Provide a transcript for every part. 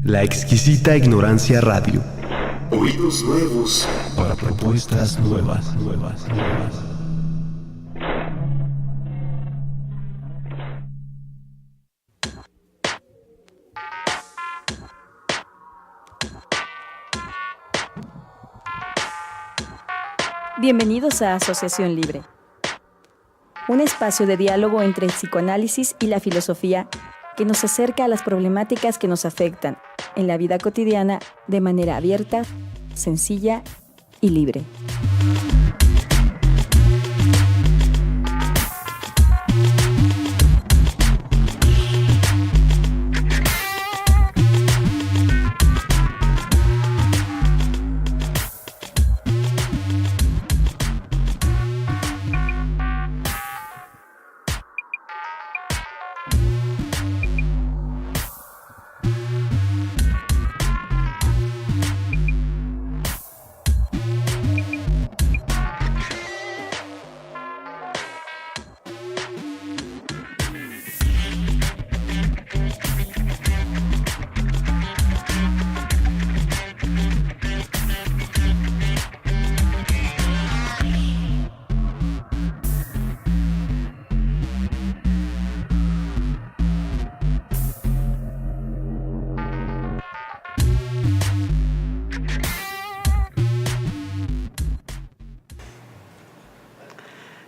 La exquisita ignorancia radio. Oídos nuevos Para propuestas nuevas. Bienvenidos a Asociación Libre, un espacio de diálogo entre el psicoanálisis y la filosofía que nos acerca a las problemáticas que nos afectan en la vida cotidiana de manera abierta, sencilla y libre.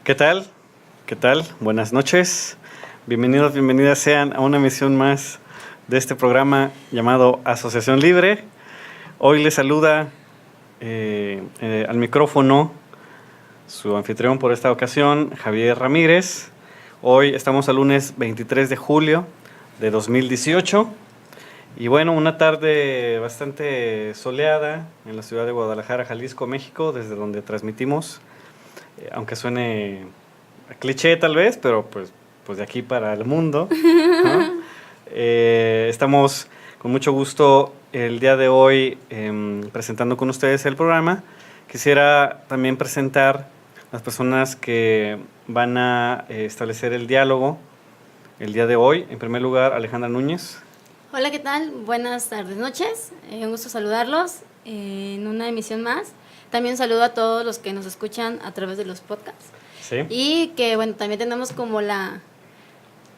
¿Qué tal? ¿Qué tal? Buenas noches. Bienvenidos, bienvenidas sean a una emisión más de este programa llamado Asociación Libre. Hoy les saluda al micrófono su anfitrión por esta ocasión, Javier Ramírez. Hoy estamos al lunes 23 de julio de 2018. Y bueno, una tarde bastante soleada en la ciudad de Guadalajara, Jalisco, México, desde donde transmitimos. Aunque suene a cliché tal vez, pero pues de aquí para el mundo, ¿no? Estamos con mucho gusto el día de hoy presentando con ustedes el programa. Quisiera también presentar las personas que van a establecer el diálogo el día de hoy. En primer lugar, Alejandra Núñez. Hola, ¿qué tal? Buenas tardes, noches. Un gusto saludarlos en una emisión más. También saludo a todos los que nos escuchan a través de los podcasts. Sí. Y que, bueno, también tenemos como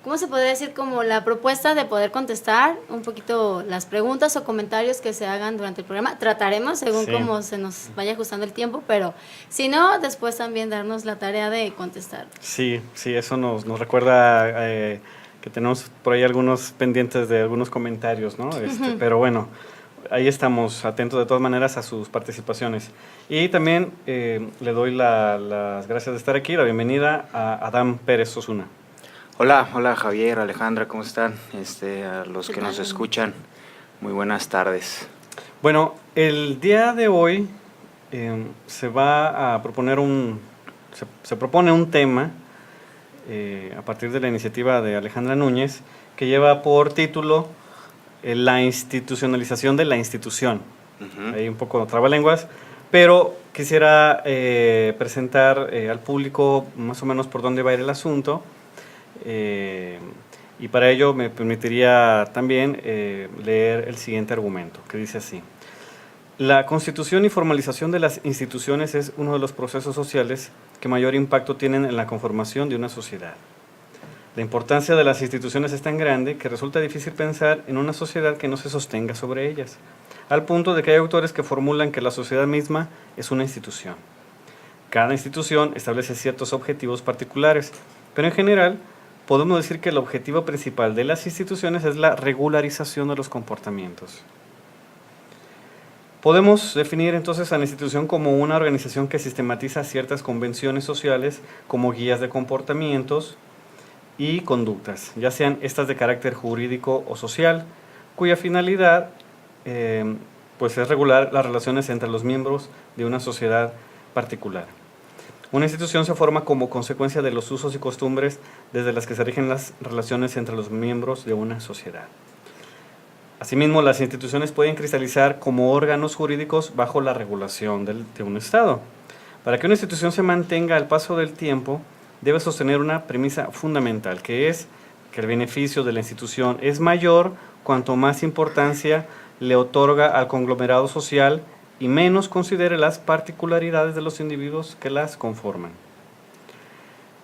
¿cómo se podría decir? Como la propuesta de poder contestar un poquito las preguntas o comentarios que se hagan durante el programa. Trataremos según cómo se nos vaya ajustando el tiempo, pero si no, después también darnos la tarea de contestar. Sí, eso nos recuerda que tenemos por ahí algunos pendientes de algunos comentarios, ¿no? Pero bueno, ahí estamos atentos de todas maneras a sus participaciones. Y también le doy las gracias de estar aquí, la bienvenida a Adán Pérez Osuna. Hola Javier, Alejandra, ¿cómo están? A los que nos escuchan, muy buenas tardes. Bueno, el día de hoy se va a proponer se propone un tema a partir de la iniciativa de Alejandra Núñez, que lleva por título la institucionalización de la institución. Uh-huh. Hay un poco trabalenguas, pero quisiera presentar al público más o menos por dónde va a ir el asunto, y para ello me permitiría también leer el siguiente argumento, que dice así: la constitución y formalización de las instituciones es uno de los procesos sociales que mayor impacto tienen en la conformación de una sociedad. La importancia de las instituciones es tan grande que resulta difícil pensar en una sociedad que no se sostenga sobre ellas, al punto de que hay autores que formulan que la sociedad misma es una institución. Cada institución establece ciertos objetivos particulares, pero en general podemos decir que el objetivo principal de las instituciones es la regularización de los comportamientos. Podemos definir entonces a la institución como una organización que sistematiza ciertas convenciones sociales como guías de comportamientos y conductas, ya sean estas de carácter jurídico o social, cuya finalidad pues es regular las relaciones entre los miembros de una sociedad particular. Una institución se forma como consecuencia de los usos y costumbres desde las que se rigen las relaciones entre los miembros de una sociedad. Asimismo, las instituciones pueden cristalizar como órganos jurídicos bajo la regulación de un Estado. Para que una institución se mantenga al paso del tiempo, debe sostener una premisa fundamental, que es que el beneficio de la institución es mayor cuanto más importancia le otorga al conglomerado social y menos considere las particularidades de los individuos que las conforman.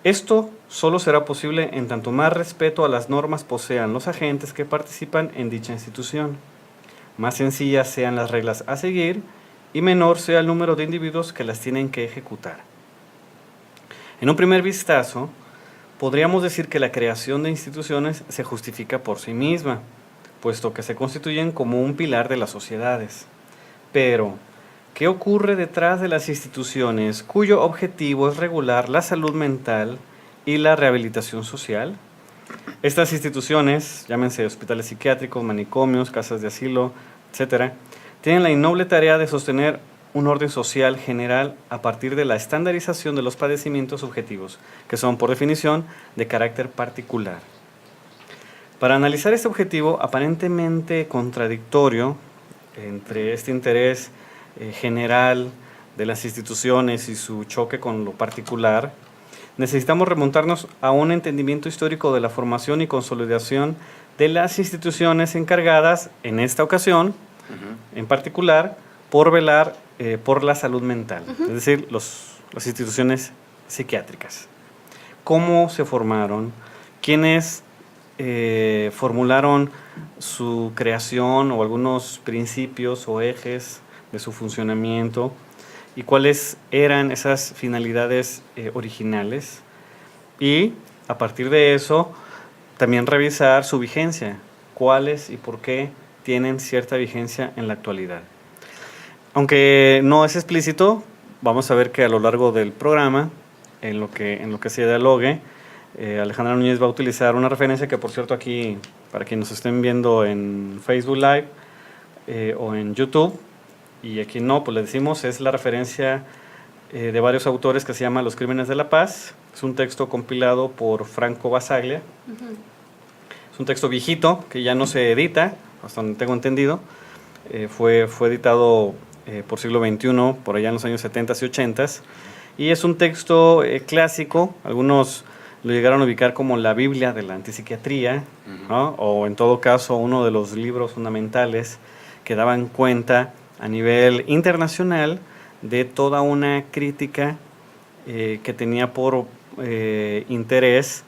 Esto solo será posible en tanto más respeto a las normas posean los agentes que participan en dicha institución, más sencillas sean las reglas a seguir y menor sea el número de individuos que las tienen que ejecutar. En un primer vistazo, podríamos decir que la creación de instituciones se justifica por sí misma, puesto que se constituyen como un pilar de las sociedades. Pero, ¿qué ocurre detrás de las instituciones cuyo objetivo es regular la salud mental y la rehabilitación social? Estas instituciones, llámense hospitales psiquiátricos, manicomios, casas de asilo, etc., tienen la innoble tarea de sostener un orden social general a partir de la estandarización de los padecimientos subjetivos, que son, por definición, de carácter particular. Para analizar este objetivo aparentemente contradictorio entre este interés general de las instituciones y su choque con lo particular, necesitamos remontarnos a un entendimiento histórico de la formación y consolidación de las instituciones encargadas, en esta ocasión, en particular, por velar por la salud mental, es decir, las instituciones psiquiátricas. ¿Cómo se formaron? ¿Quiénes formularon su creación o algunos principios o ejes de su funcionamiento? ¿Y cuáles eran esas finalidades originales? Y a partir de eso, también revisar su vigencia, cuáles y por qué tienen cierta vigencia en la actualidad. Aunque no es explícito, vamos a ver que a lo largo del programa, en lo que se dialogue, Alejandra Núñez va a utilizar una referencia que, por cierto, aquí, para quienes nos estén viendo en Facebook Live o en YouTube, y aquí no, pues le decimos, es la referencia de varios autores que se llama Los Crímenes de la Paz. Es un texto compilado por Franco Basaglia. Es un texto viejito que ya no se edita, hasta donde tengo entendido. Fue editado por siglo XXI, por allá en los años 70 y 80, y es un texto clásico. Algunos lo llegaron a ubicar como la Biblia de la antipsiquiatría, ¿no? O en todo caso uno de los libros fundamentales que daban cuenta a nivel internacional de toda una crítica que tenía por interés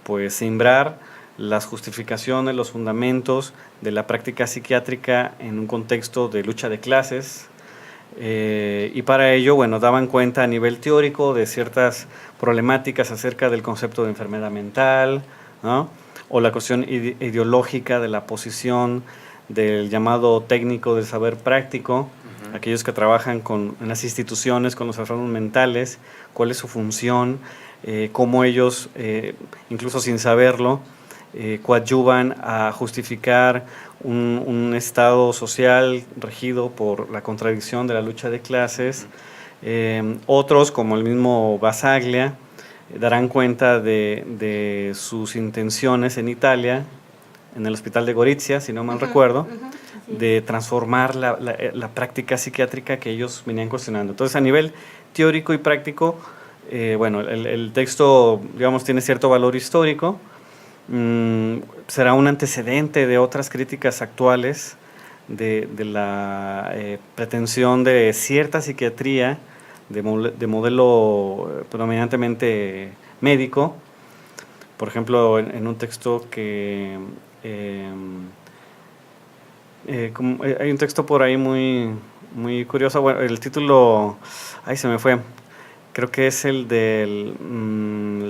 pues sembrar las justificaciones, los fundamentos de la práctica psiquiátrica en un contexto de lucha de clases, y para ello, bueno, daban cuenta a nivel teórico de ciertas problemáticas acerca del concepto de enfermedad mental, ¿no? O la cuestión ideológica de la posición del llamado técnico del saber práctico, aquellos que trabajan en las instituciones con los enfermos mentales, cuál es su función, cómo ellos, incluso sin saberlo, coadyuvan a justificar un estado social regido por la contradicción de la lucha de clases. Otros, como el mismo Basaglia, darán cuenta de sus intenciones en Italia, en el hospital de Gorizia, si no mal recuerdo, de transformar la práctica psiquiátrica que ellos venían cuestionando. Entonces, a nivel teórico y práctico, bueno, el texto, digamos, tiene cierto valor histórico. Será un antecedente de otras críticas actuales de la pretensión de cierta psiquiatría de modelo predominantemente médico. Por ejemplo, en un texto que hay un texto por ahí muy curioso. Bueno, el título, ay, se me fue, creo que es el de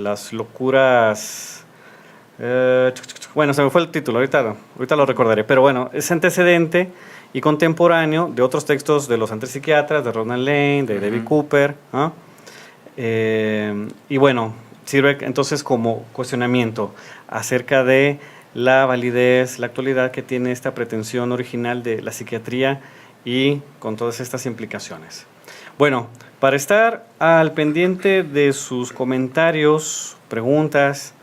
las locuras. Bueno, se me fue el título, ahorita lo recordaré, pero bueno, es antecedente y contemporáneo de otros textos de los antipsiquiatras, de Ronald Lane, de David Cooper, ¿no? Y bueno, sirve entonces como cuestionamiento acerca de la validez, la actualidad que tiene esta pretensión original de la psiquiatría y con todas estas implicaciones. Bueno, para estar al pendiente de sus comentarios, preguntas,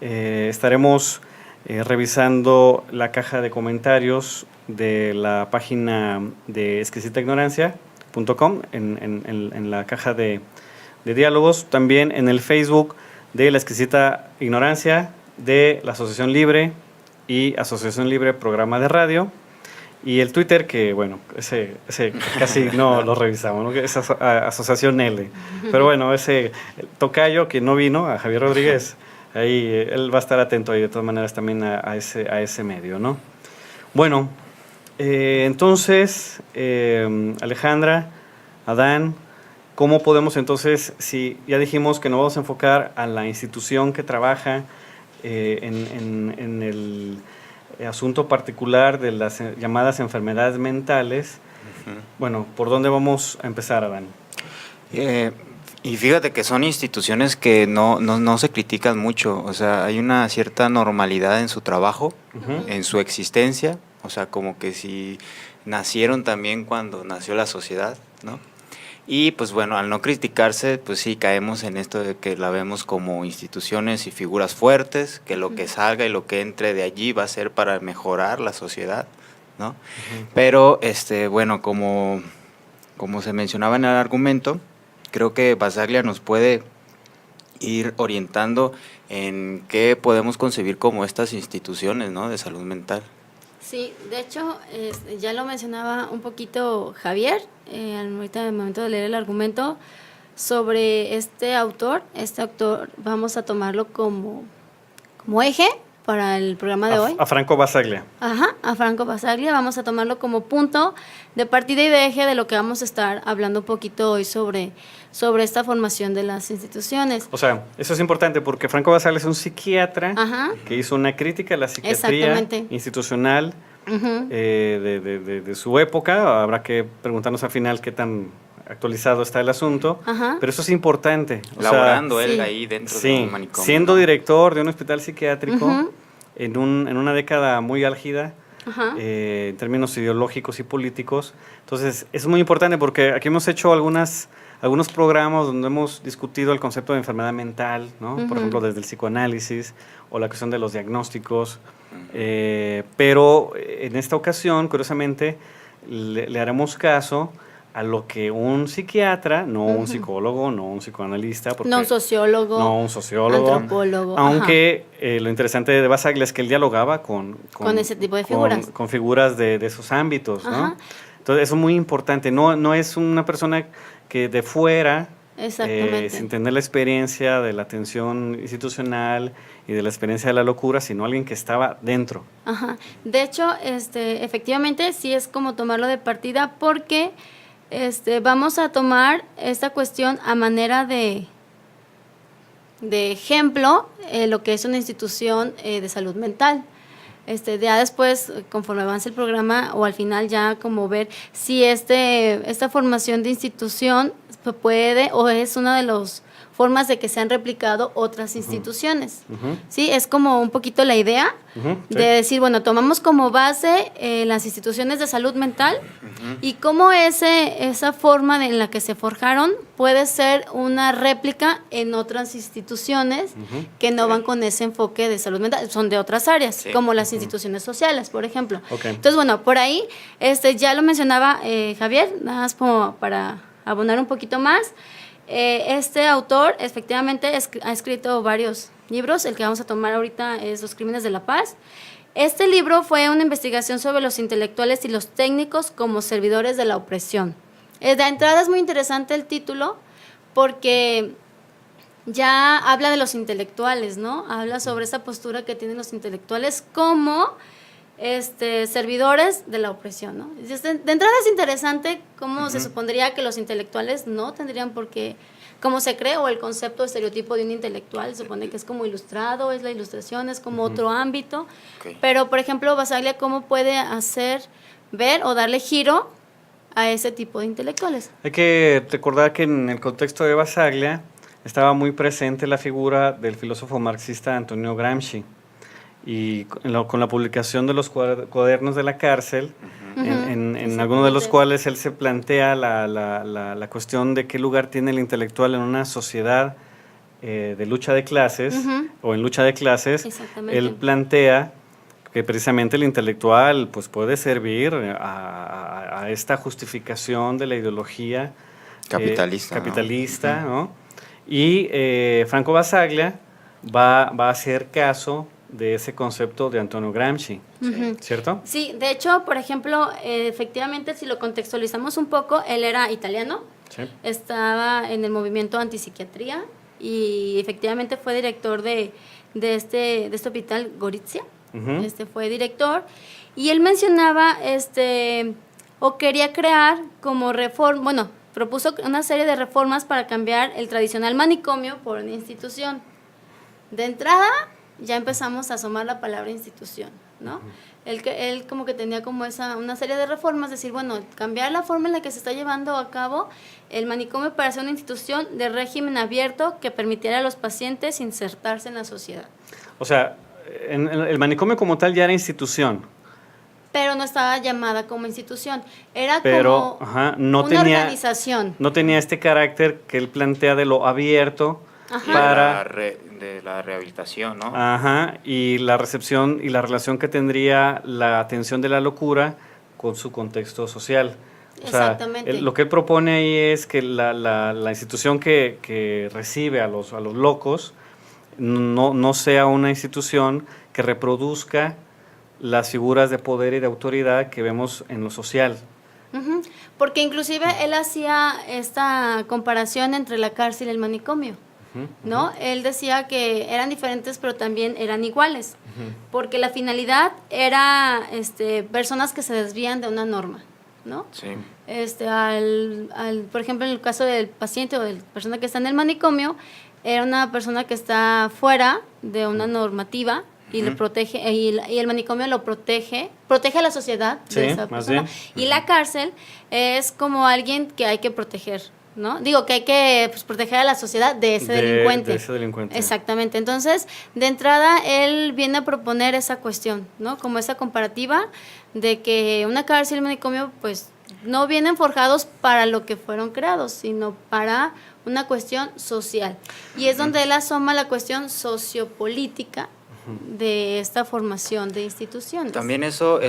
estaremos revisando la caja de comentarios de la página de exquisitaignorancia.com en la caja de diálogos, también en el Facebook de la Exquisita Ignorancia, de la Asociación Libre y Asociación Libre Programa de Radio. Y el Twitter, que bueno, ese casi no lo revisamos, ¿no? Es Asociación L. Pero bueno, ese tocayo que no vino, a Javier Rodríguez, ahí él va a estar atento ahí de todas maneras también a ese medio, ¿no? Bueno, entonces, Alejandra, Adán, ¿cómo podemos entonces, si ya dijimos que nos vamos a enfocar a la institución que trabaja en el asunto particular de las llamadas enfermedades mentales, bueno, ¿por dónde vamos a empezar, Adán? Y fíjate que son instituciones que no se critican mucho, o sea, hay una cierta normalidad en su trabajo, en su existencia, o sea, como que si nacieron también cuando nació la sociedad, ¿no? Y pues bueno, al no criticarse, pues sí caemos en esto de que la vemos como instituciones y figuras fuertes, que lo que salga y lo que entre de allí va a ser para mejorar la sociedad, ¿no? Pero bueno, como se mencionaba en el argumento, creo que Basaglia nos puede ir orientando en qué podemos concebir como estas instituciones, ¿no?, de salud mental. Sí, de hecho, ya lo mencionaba un poquito Javier, ahorita en el momento de leer el argumento, sobre este autor. Este autor vamos a tomarlo como eje para el programa de hoy. A Franco Basaglia. Ajá, a Franco Basaglia. Vamos a tomarlo como punto de partida y de eje de lo que vamos a estar hablando un poquito hoy sobre esta formación de las instituciones. O sea, eso es importante porque Franco Basaglia es un psiquiatra Ajá. que hizo una crítica a la psiquiatría institucional de su época. Habrá que preguntarnos al final qué tan actualizado está el asunto, Ajá. pero eso es importante. Laborando él sí. ahí dentro de Sí, un manicomio, siendo ¿no? director de un hospital psiquiátrico Ujú. en una década muy álgida, Ajá. en términos ideológicos y políticos. Entonces, es muy importante porque aquí hemos hecho algunos programas donde hemos discutido el concepto de enfermedad mental, ¿no? Por ejemplo, desde el psicoanálisis o la cuestión de los diagnósticos. Pero en esta ocasión, curiosamente, le haremos caso a lo que un psiquiatra, no un psicólogo, no un psicoanalista, No un sociólogo. no un sociólogo, antropólogo. aunque lo interesante de Basaglia es que él dialogaba con ese tipo de figuras. con figuras de esos ámbitos, ¿no? Ajá. Entonces, eso es muy importante. No es una persona que de fuera, Exactamente. sin tener la experiencia de la atención institucional y de la experiencia de la locura, sino alguien que estaba dentro. Ajá. De hecho, efectivamente, sí es como tomarlo de partida porque vamos a tomar esta cuestión a manera de ejemplo, lo que es una institución de salud mental. Ya después, conforme avance el programa o al final ya como ver si esta formación de institución puede o es una de las formas de que se han replicado otras instituciones. Sí, es como un poquito la idea de decir, bueno, tomamos como base las instituciones de salud mental y cómo esa forma en la que se forjaron puede ser una réplica en otras instituciones que no van con ese enfoque de salud mental, son de otras áreas, como las instituciones sociales, por ejemplo. Okay. Entonces, bueno, por ahí ya lo mencionaba Javier, nada más como para abonar un poquito más. Este autor efectivamente ha escrito varios libros. El que vamos a tomar ahorita es Los Crímenes de la Paz. Este libro fue una investigación sobre los intelectuales y los técnicos como servidores de la opresión. De entrada es muy interesante el título porque ya habla de los intelectuales, ¿no? Habla sobre esa postura que tienen los intelectuales como servidores de la opresión, ¿no? De entrada es interesante cómo se supondría que los intelectuales no tendrían por qué, como se cree, o el concepto o estereotipo de un intelectual, se supone que es como ilustrado, es la ilustración, es como otro ámbito, pero por ejemplo Basaglia, ¿cómo puede hacer ver o darle giro a ese tipo de intelectuales? Hay que recordar que en el contexto de Basaglia estaba muy presente la figura del filósofo marxista Antonio Gramsci. Y con la publicación de los cuadernos de la cárcel, en algunos de los cuales él se plantea la cuestión de qué lugar tiene el intelectual en una sociedad de lucha de clases o en lucha de clases. Él plantea que precisamente el intelectual pues, puede servir a esta justificación de la ideología capitalista, ¿no? Y Franco Basaglia va a hacer caso de ese concepto de Antonio Gramsci, Ujú. ¿cierto? Sí, de hecho, por ejemplo, efectivamente, si lo contextualizamos un poco, él era italiano, Sí. estaba en el movimiento antipsiquiatría y efectivamente fue director de este hospital Gorizia. Ujú. Fue director y él mencionaba o quería crear como reforma, bueno, propuso una serie de reformas para cambiar el tradicional manicomio por una institución. De entrada ya empezamos a asomar la palabra institución, ¿no? Él como que tenía como una serie de reformas, decir, bueno, cambiar la forma en la que se está llevando a cabo el manicomio para ser una institución de régimen abierto que permitiera a los pacientes insertarse en la sociedad. O sea, el manicomio como tal ya era institución, Pero no estaba llamada como institución, era pero como no una tenía, organización. no tenía este carácter que él plantea de lo abierto Ajá. Y para... de la rehabilitación, ¿no? Ajá, y la recepción y la relación que tendría la atención de la locura con su contexto social. O sea, Exactamente. lo que él propone ahí es que la institución que recibe a los locos no sea una institución que reproduzca las figuras de poder y de autoridad que vemos en lo social. Ujú. Porque inclusive él hacía esta comparación entre la cárcel y el manicomio, ¿no? Él decía que eran diferentes pero también eran iguales, porque la finalidad era personas que se desvían de una norma, ¿no? Sí. Por ejemplo, en el caso del paciente o de la persona que está en el manicomio, era una persona que está fuera de una normativa y le protege, y el manicomio lo protege a la sociedad de Sí, esa más persona. bien. Y la cárcel es como alguien que hay que proteger, ¿no? Digo, que hay que proteger a la sociedad de ese delincuente. De ese delincuente. Exactamente. Entonces, de entrada, él viene a proponer esa cuestión, ¿no? Como esa comparativa de que una cárcel y un manicomio, pues, no vienen forjados para lo que fueron creados, sino para una cuestión social. Y es donde él asoma la cuestión sociopolítica de esta formación de instituciones. También eso,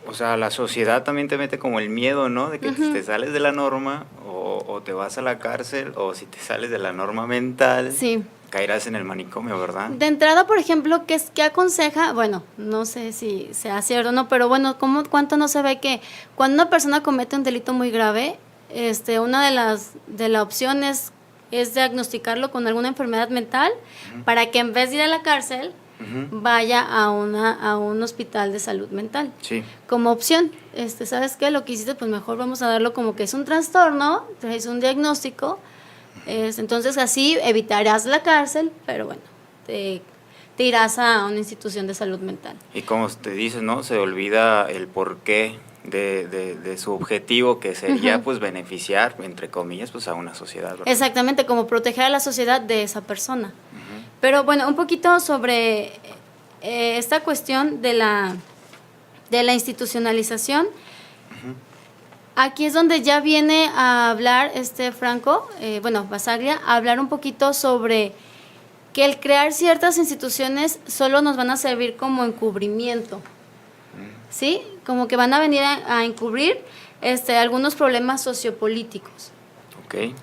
o sea, la sociedad también te mete como el miedo, ¿no? De que te sales de la norma o te vas a la cárcel, o si te sales de la norma mental, Sí. caerás en el manicomio, ¿verdad? De entrada, por ejemplo, ¿qué aconseja? Bueno, no sé si sea cierto o no, pero bueno, ¿cuánto no se ve que cuando una persona comete un delito muy grave, una de las opciones es diagnosticarlo con alguna enfermedad mental para que en vez de ir a la cárcel, vaya a un hospital de salud mental? Sí. Como opción, ¿sabes qué? Lo que hiciste, pues mejor vamos a darlo como que es un trastorno, es un diagnóstico, entonces así evitarás la cárcel, pero bueno, te irás a una institución de salud mental. Y como te dices, ¿no? Se olvida el porqué de su objetivo, que sería pues beneficiar, entre comillas, pues a una sociedad, ¿verdad? Exactamente, como proteger a la sociedad de esa persona. Pero bueno, un poquito sobre esta cuestión de la institucionalización. Aquí es donde ya viene a hablar Franco, Basaglia, a hablar un poquito sobre que el crear ciertas instituciones solo nos van a servir como encubrimiento, ¿sí? Como que van a venir a encubrir algunos problemas sociopolíticos. Ok.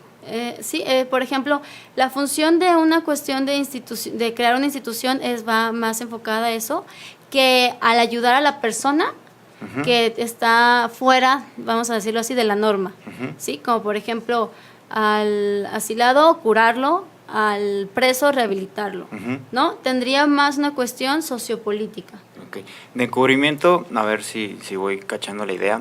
Sí, por ejemplo, la función de una cuestión de crear una institución va más enfocada a eso, que al ayudar a la persona que está fuera, vamos a decirlo así, de la norma, ¿sí? Como por ejemplo, al asilado curarlo, al preso rehabilitarlo, ¿no? Tendría más una cuestión sociopolítica. Okay. De encubrimiento, a ver si voy cachando la idea.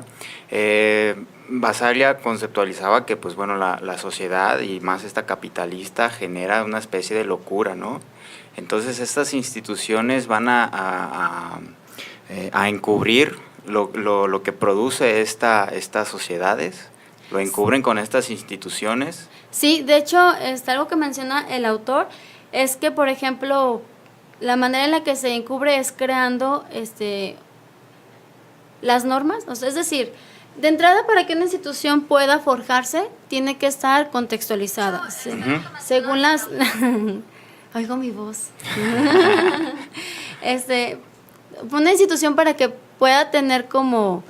Basaglia conceptualizaba que, pues bueno, la sociedad y más esta capitalista genera una especie de locura, ¿no? Entonces estas instituciones van a encubrir lo que produce estas sociedades, lo encubren con estas instituciones. Sí, de hecho, algo que menciona el autor es que, por ejemplo, la manera en la que se encubre es creando las normas, o sea, es decir, de entrada, para que una institución pueda forjarse, tiene que estar contextualizada, ¿sí? Según las... Oigo mi voz. Una institución, para que pueda tener como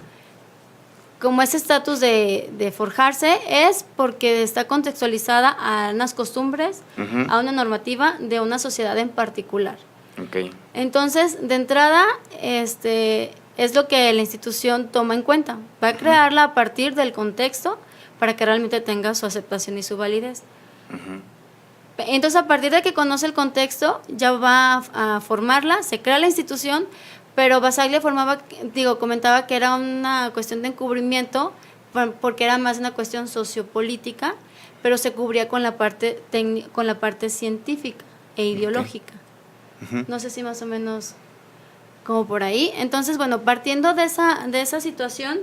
ese estatus de forjarse, es porque está contextualizada a unas costumbres, a una normativa de una sociedad en particular. Ok. Entonces, de entrada, es lo que la institución toma en cuenta. Va a crearla a partir del contexto para que realmente tenga su aceptación y su validez. Ujú. Entonces, a partir de que conoce el contexto, ya va a formarla, se crea la institución, pero Basaglia comentaba que era una cuestión de encubrimiento porque era más una cuestión sociopolítica, pero se cubría con la parte con la parte científica e ideológica. Ujú. No sé si más o menos como por ahí. Entonces, bueno, partiendo de esa situación,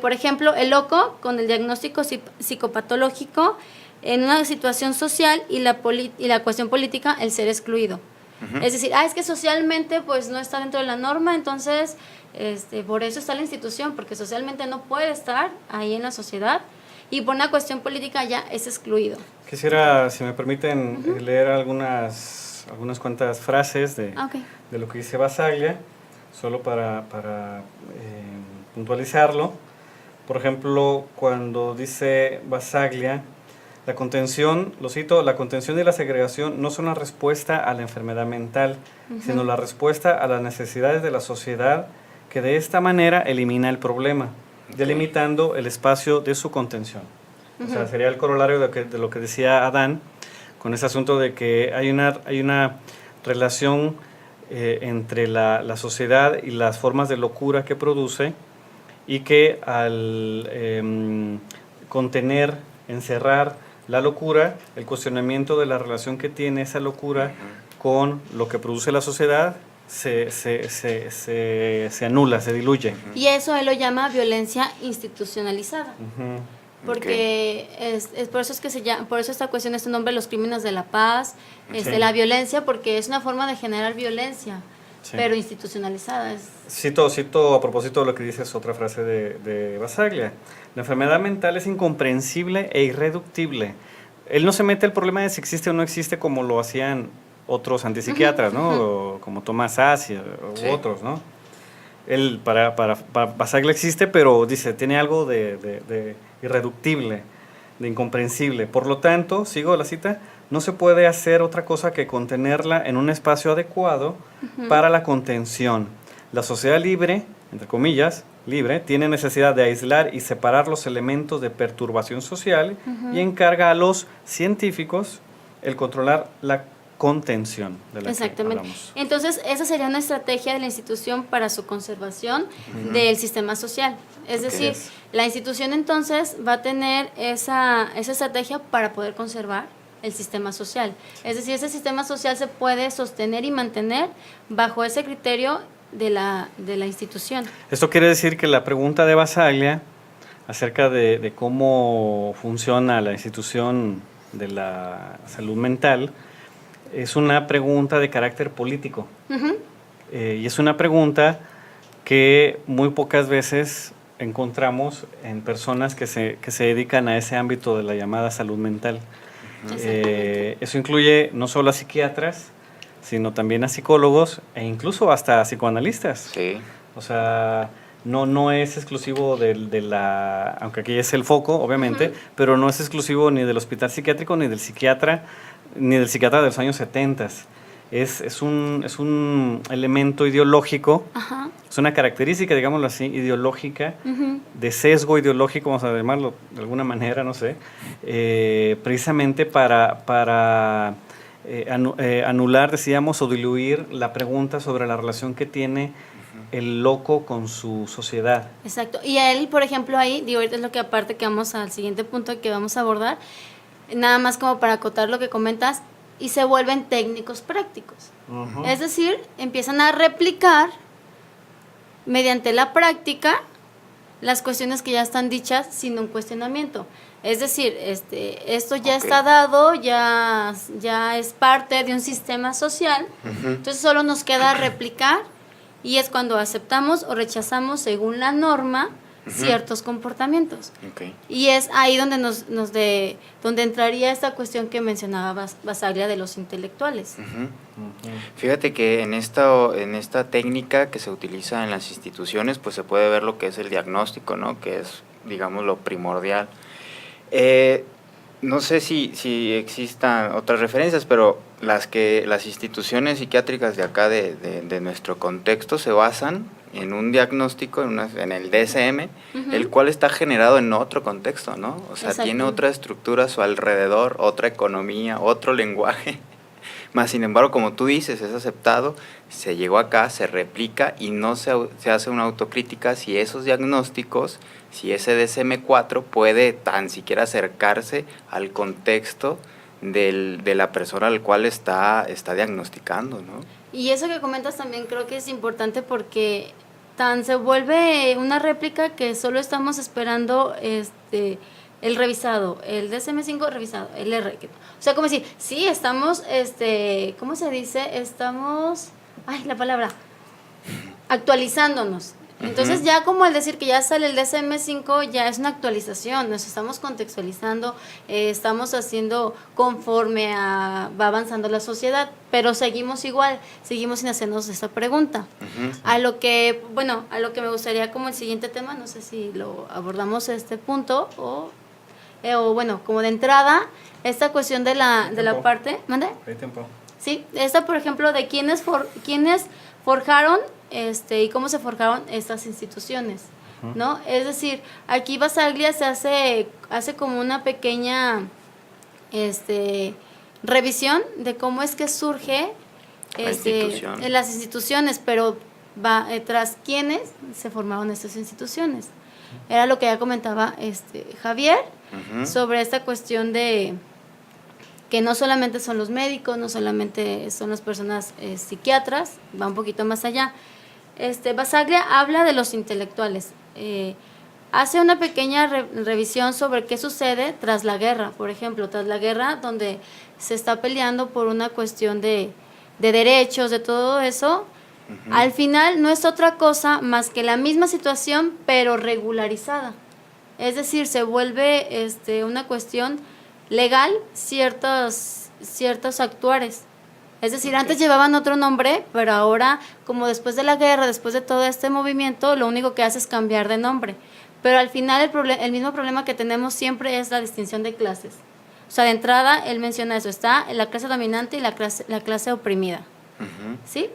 por ejemplo, el loco con el diagnóstico psicopatológico en una situación social y la cuestión política, el ser excluido. Ujú. Es decir, es que socialmente pues no está dentro de la norma, entonces por eso está la institución, porque socialmente no puede estar ahí en la sociedad, y por una cuestión política ya es excluido. Quisiera, si me permiten, leer algunas cuantas frases de lo que dice Basaglia, solo para puntualizarlo. Por ejemplo, cuando dice Basaglia, la contención, lo cito, la contención y la segregación no son la respuesta a la enfermedad mental, sino la respuesta a las necesidades de la sociedad, que de esta manera elimina el problema, delimitando el espacio de su contención. O sea, sería el corolario de lo que decía Adán, con ese asunto de que hay una relación entre la sociedad y las formas de locura que produce, y que al contener, encerrar la locura, el cuestionamiento de la relación que tiene esa locura con lo que produce la sociedad se anula, se diluye. Y eso él lo llama violencia institucionalizada. Porque es por eso es que por eso esta cuestión, este nombre, los crímenes de la paz, la violencia, porque es una forma de generar violencia, pero institucionalizada. Cito a propósito de lo que dices, otra frase de Basaglia. La enfermedad mental es incomprensible e irreductible. Él no se mete el problema de si existe o no existe como lo hacían otros antipsiquiatras, ¿no? O como Tomás Sachs u otros, ¿no? Él, para Basaglia existe, pero dice, tiene algo de irreductible, de incomprensible. Por lo tanto, sigo la cita, no se puede hacer otra cosa que contenerla en un espacio adecuado para la contención. La sociedad libre, entre comillas, libre, tiene necesidad de aislar y separar los elementos de perturbación social y encarga a los científicos el controlar la contención de la que hablamos. Entonces, esa sería una estrategia de la institución para su conservación del sistema social. Es decir, la institución entonces va a tener esa estrategia para poder conservar el sistema social. Es decir, ese sistema social se puede sostener y mantener bajo ese criterio de la institución. Esto quiere decir que la pregunta de Basaglia acerca de cómo funciona la institución de la salud mental es una pregunta de carácter político. Y es una pregunta que muy pocas veces encontramos en personas que se dedican a ese ámbito de la llamada salud mental. Eso incluye no solo a psiquiatras, sino también a psicólogos e incluso hasta a psicoanalistas. Sí. O sea, no es exclusivo aunque aquí es el foco, obviamente, pero no es exclusivo ni del hospital psiquiátrico, ni del psiquiatra de los años 70. Es un elemento ideológico, es una característica, digámoslo así, ideológica, de sesgo ideológico, vamos a llamarlo de alguna manera, no sé, precisamente para anular, decíamos, o diluir la pregunta sobre la relación que tiene el loco con su sociedad. Exacto. Y a él, por ejemplo, ahí, ahorita es lo que aparte que vamos al siguiente punto que vamos a abordar, nada más como para acotar lo que comentas, y se vuelven técnicos prácticos. Es decir, empiezan a replicar mediante la práctica las cuestiones que ya están dichas sin un cuestionamiento. Es decir, esto ya está dado, ya es parte de un sistema social, entonces solo nos queda replicar, y es cuando aceptamos o rechazamos según la norma ciertos comportamientos. Y es ahí donde donde entraría esta cuestión que mencionaba Basaglia de los intelectuales. Fíjate que en esta técnica que se utiliza en las instituciones, pues se puede ver lo que es el diagnóstico, ¿no? Que es, digamos, lo primordial. No sé si existan otras referencias, pero las instituciones psiquiátricas de acá de nuestro contexto se basan en un diagnóstico, en el DSM, el cual está generado en otro contexto, ¿no? O sea, Exacto. tiene otra estructura a su alrededor, otra economía, otro lenguaje. Más sin embargo, como tú dices, es aceptado, se llegó acá, se replica y no se hace una autocrítica si esos diagnósticos, si ese DSM-4 puede tan siquiera acercarse al contexto de la persona al cual está diagnosticando, ¿no? Y eso que comentas también creo que es importante porque tan se vuelve una réplica que solo estamos esperando el revisado, el DSM-5 revisado, el R. O sea, como decir, sí, estamos, ¿cómo se dice? Estamos, la palabra, actualizándonos. Entonces ya como al decir que ya sale el DSM-5 ya es una actualización, nos estamos contextualizando, estamos haciendo conforme va avanzando la sociedad, pero seguimos igual, seguimos sin hacernos esta pregunta. A lo que me gustaría como el siguiente tema, no sé si lo abordamos este punto o bueno, como de entrada, esta cuestión de la parte, ¿mande? Hay tiempo. Sí, esta por ejemplo de quiénes forjaron y cómo se forjaron estas instituciones, ¿no? Es decir, aquí Basaglia se hace como una pequeña revisión de cómo es que surge en las instituciones, pero tras quiénes se formaron estas instituciones. Era lo que ya comentaba Javier sobre esta cuestión de que no solamente son los médicos, no solamente son las personas psiquiatras, va un poquito más allá. Basaglia habla de los intelectuales, hace una pequeña revisión sobre qué sucede tras la guerra, por ejemplo, tras la guerra donde se está peleando por una cuestión de derechos, de todo eso. Al final no es otra cosa más que la misma situación, pero regularizada. Es decir, se vuelve una cuestión legal ciertos actuares. Es decir, antes llevaban otro nombre, pero ahora, como después de la guerra, después de todo este movimiento, lo único que hace es cambiar de nombre. Pero al final el mismo problema que tenemos siempre es la distinción de clases. O sea, de entrada, él menciona eso, está la clase dominante y la clase oprimida. ¿Sí?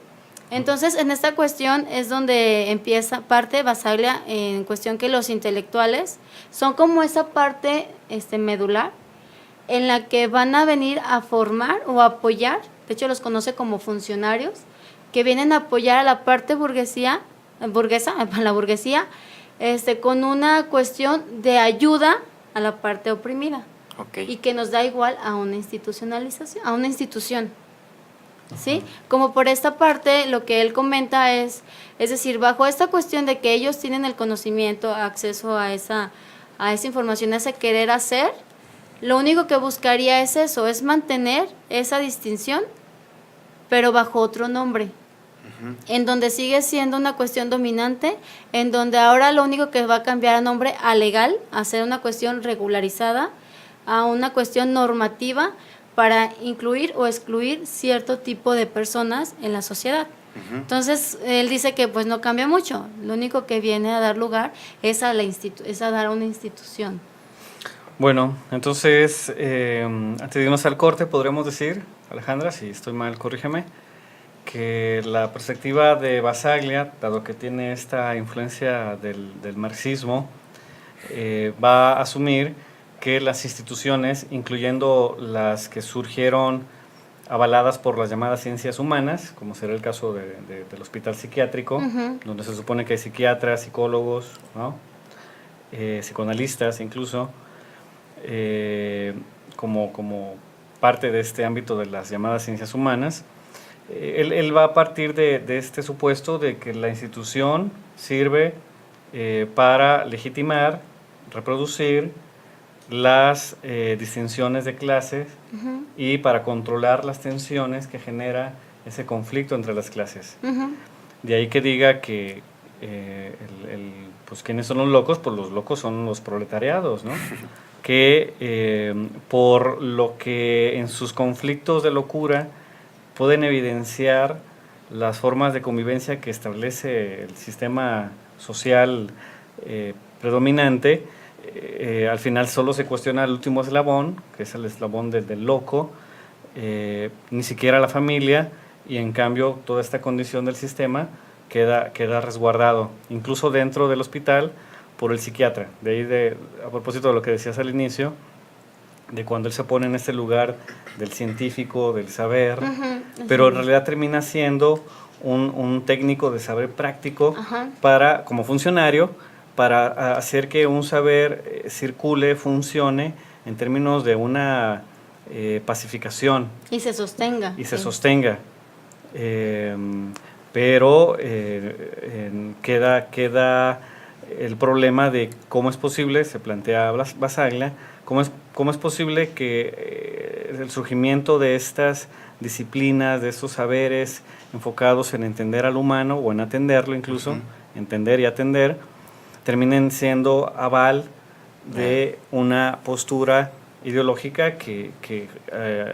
Entonces, en esta cuestión es donde parte Basaglia en cuestión que los intelectuales son como esa parte medular en la que van a venir a formar o apoyar, de hecho los conoce como funcionarios, que vienen a apoyar a la parte burguesa, la burguesía, con una cuestión de ayuda a la parte oprimida. Y que nos da igual a una institucionalización, a una institución. ¿Sí? Como por esta parte lo que él comenta es decir, bajo esta cuestión de que ellos tienen el conocimiento, acceso a esa información, a ese querer hacer, lo único que buscaría es eso, es mantener esa distinción, pero bajo otro nombre, en donde sigue siendo una cuestión dominante, en donde ahora lo único que va a cambiar a nombre a legal, a ser una cuestión regularizada, a una cuestión normativa, para incluir o excluir cierto tipo de personas en la sociedad. Entonces, él dice que pues no cambia mucho, lo único que viene a dar lugar es a dar a una institución. Bueno, entonces, antes de irnos al corte, podremos decir, Alejandra, si estoy mal, corrígeme, que la perspectiva de Basaglia, dado que tiene esta influencia del marxismo, va a asumir que las instituciones, incluyendo las que surgieron avaladas por las llamadas ciencias humanas, como será el caso del hospital psiquiátrico, donde se supone que hay psiquiatras, psicólogos, ¿no? Psicoanalistas incluso, como parte de este ámbito de las llamadas ciencias humanas, él va a partir de este supuesto de que la institución sirve para legitimar, reproducir las distinciones de clases y para controlar las tensiones que genera ese conflicto entre las clases. De ahí que diga que pues ¿quiénes son los locos? Pues los locos son los proletariados, ¿no? Que por lo que en sus conflictos de locura pueden evidenciar las formas de convivencia que establece el sistema social predominante, al final solo se cuestiona el último eslabón, que es el eslabón del loco, ni siquiera la familia, y en cambio toda esta condición del sistema queda resguardado, incluso dentro del hospital, por el psiquiatra. De ahí, a propósito de lo que decías al inicio, de cuando él se pone en este lugar del científico, del saber, pero en realidad termina siendo un técnico de saber práctico para, como funcionario, para hacer que un saber circule, funcione en términos de una pacificación. Y se sostenga. Y se sostenga. Pero queda el problema de cómo es posible, se plantea Basaglia, cómo es posible que el surgimiento de estas disciplinas, de estos saberes enfocados en entender al humano o en atenderlo incluso, entender y atender, terminen siendo aval de una postura ideológica que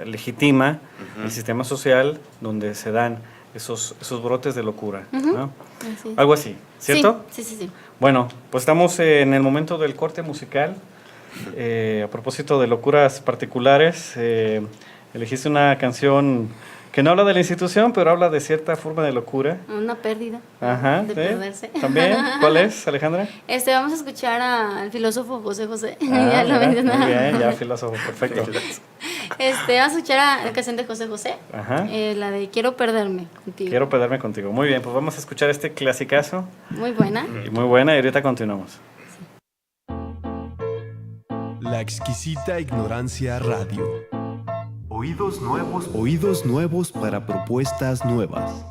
legitima el sistema social donde se dan esos brotes de locura, ¿no? Así es. Algo así, ¿cierto? Sí. Bueno, pues estamos en el momento del corte musical. A propósito de locuras particulares, elegiste una canción que no habla de la institución, pero habla de cierta forma de locura. Una pérdida. Ajá, De perderse. ¿También? ¿Cuál es, Alejandra? Vamos a escuchar al filósofo José José. Ah, Ya lo mira, mencionaba. muy bien, ya filósofo, perfecto. Vamos a escuchar a la canción de José José. Ajá. La de Quiero perderme contigo. Quiero perderme contigo. Muy bien, pues vamos a escuchar este clasicazo. Muy buena. Y muy buena, y ahorita continuamos. La exquisita ignorancia radio. Oídos nuevos. Oídos nuevos para propuestas nuevas.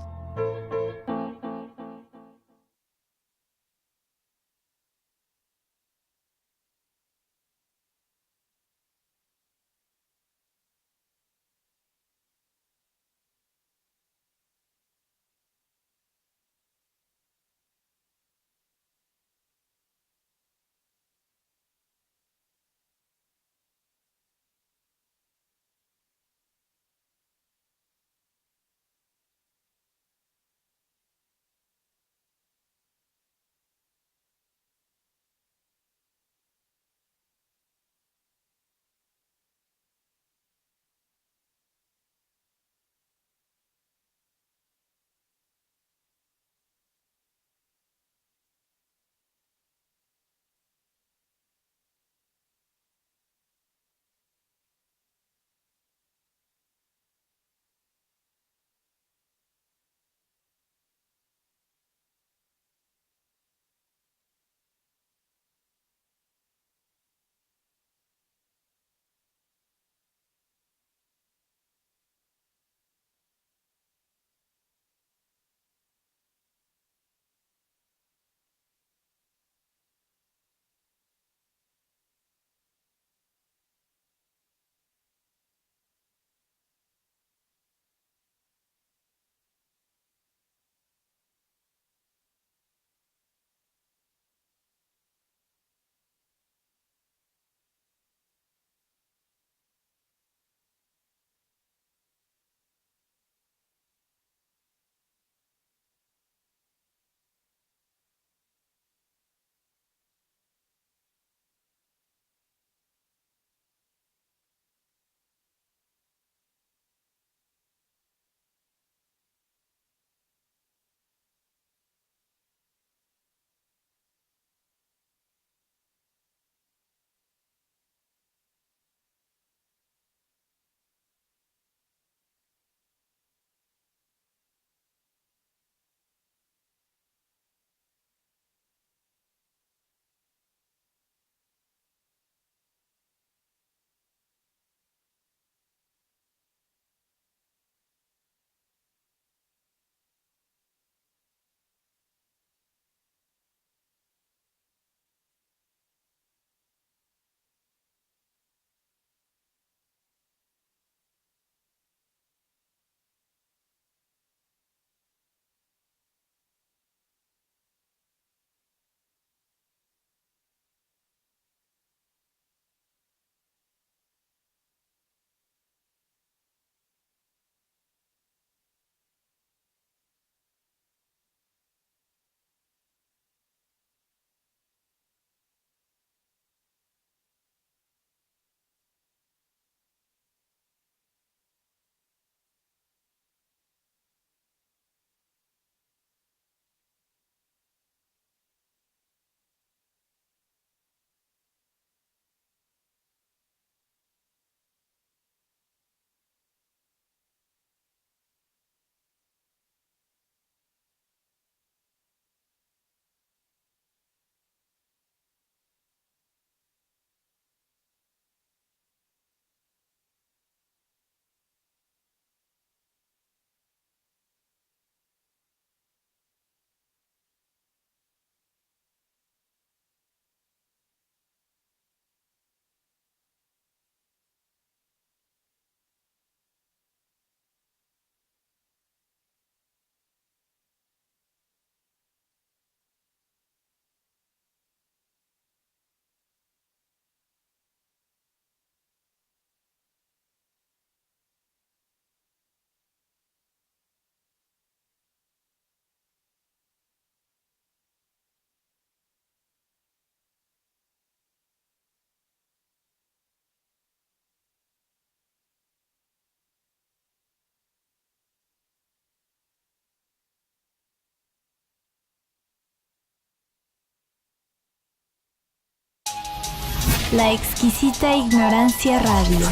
La exquisita ignorancia radio.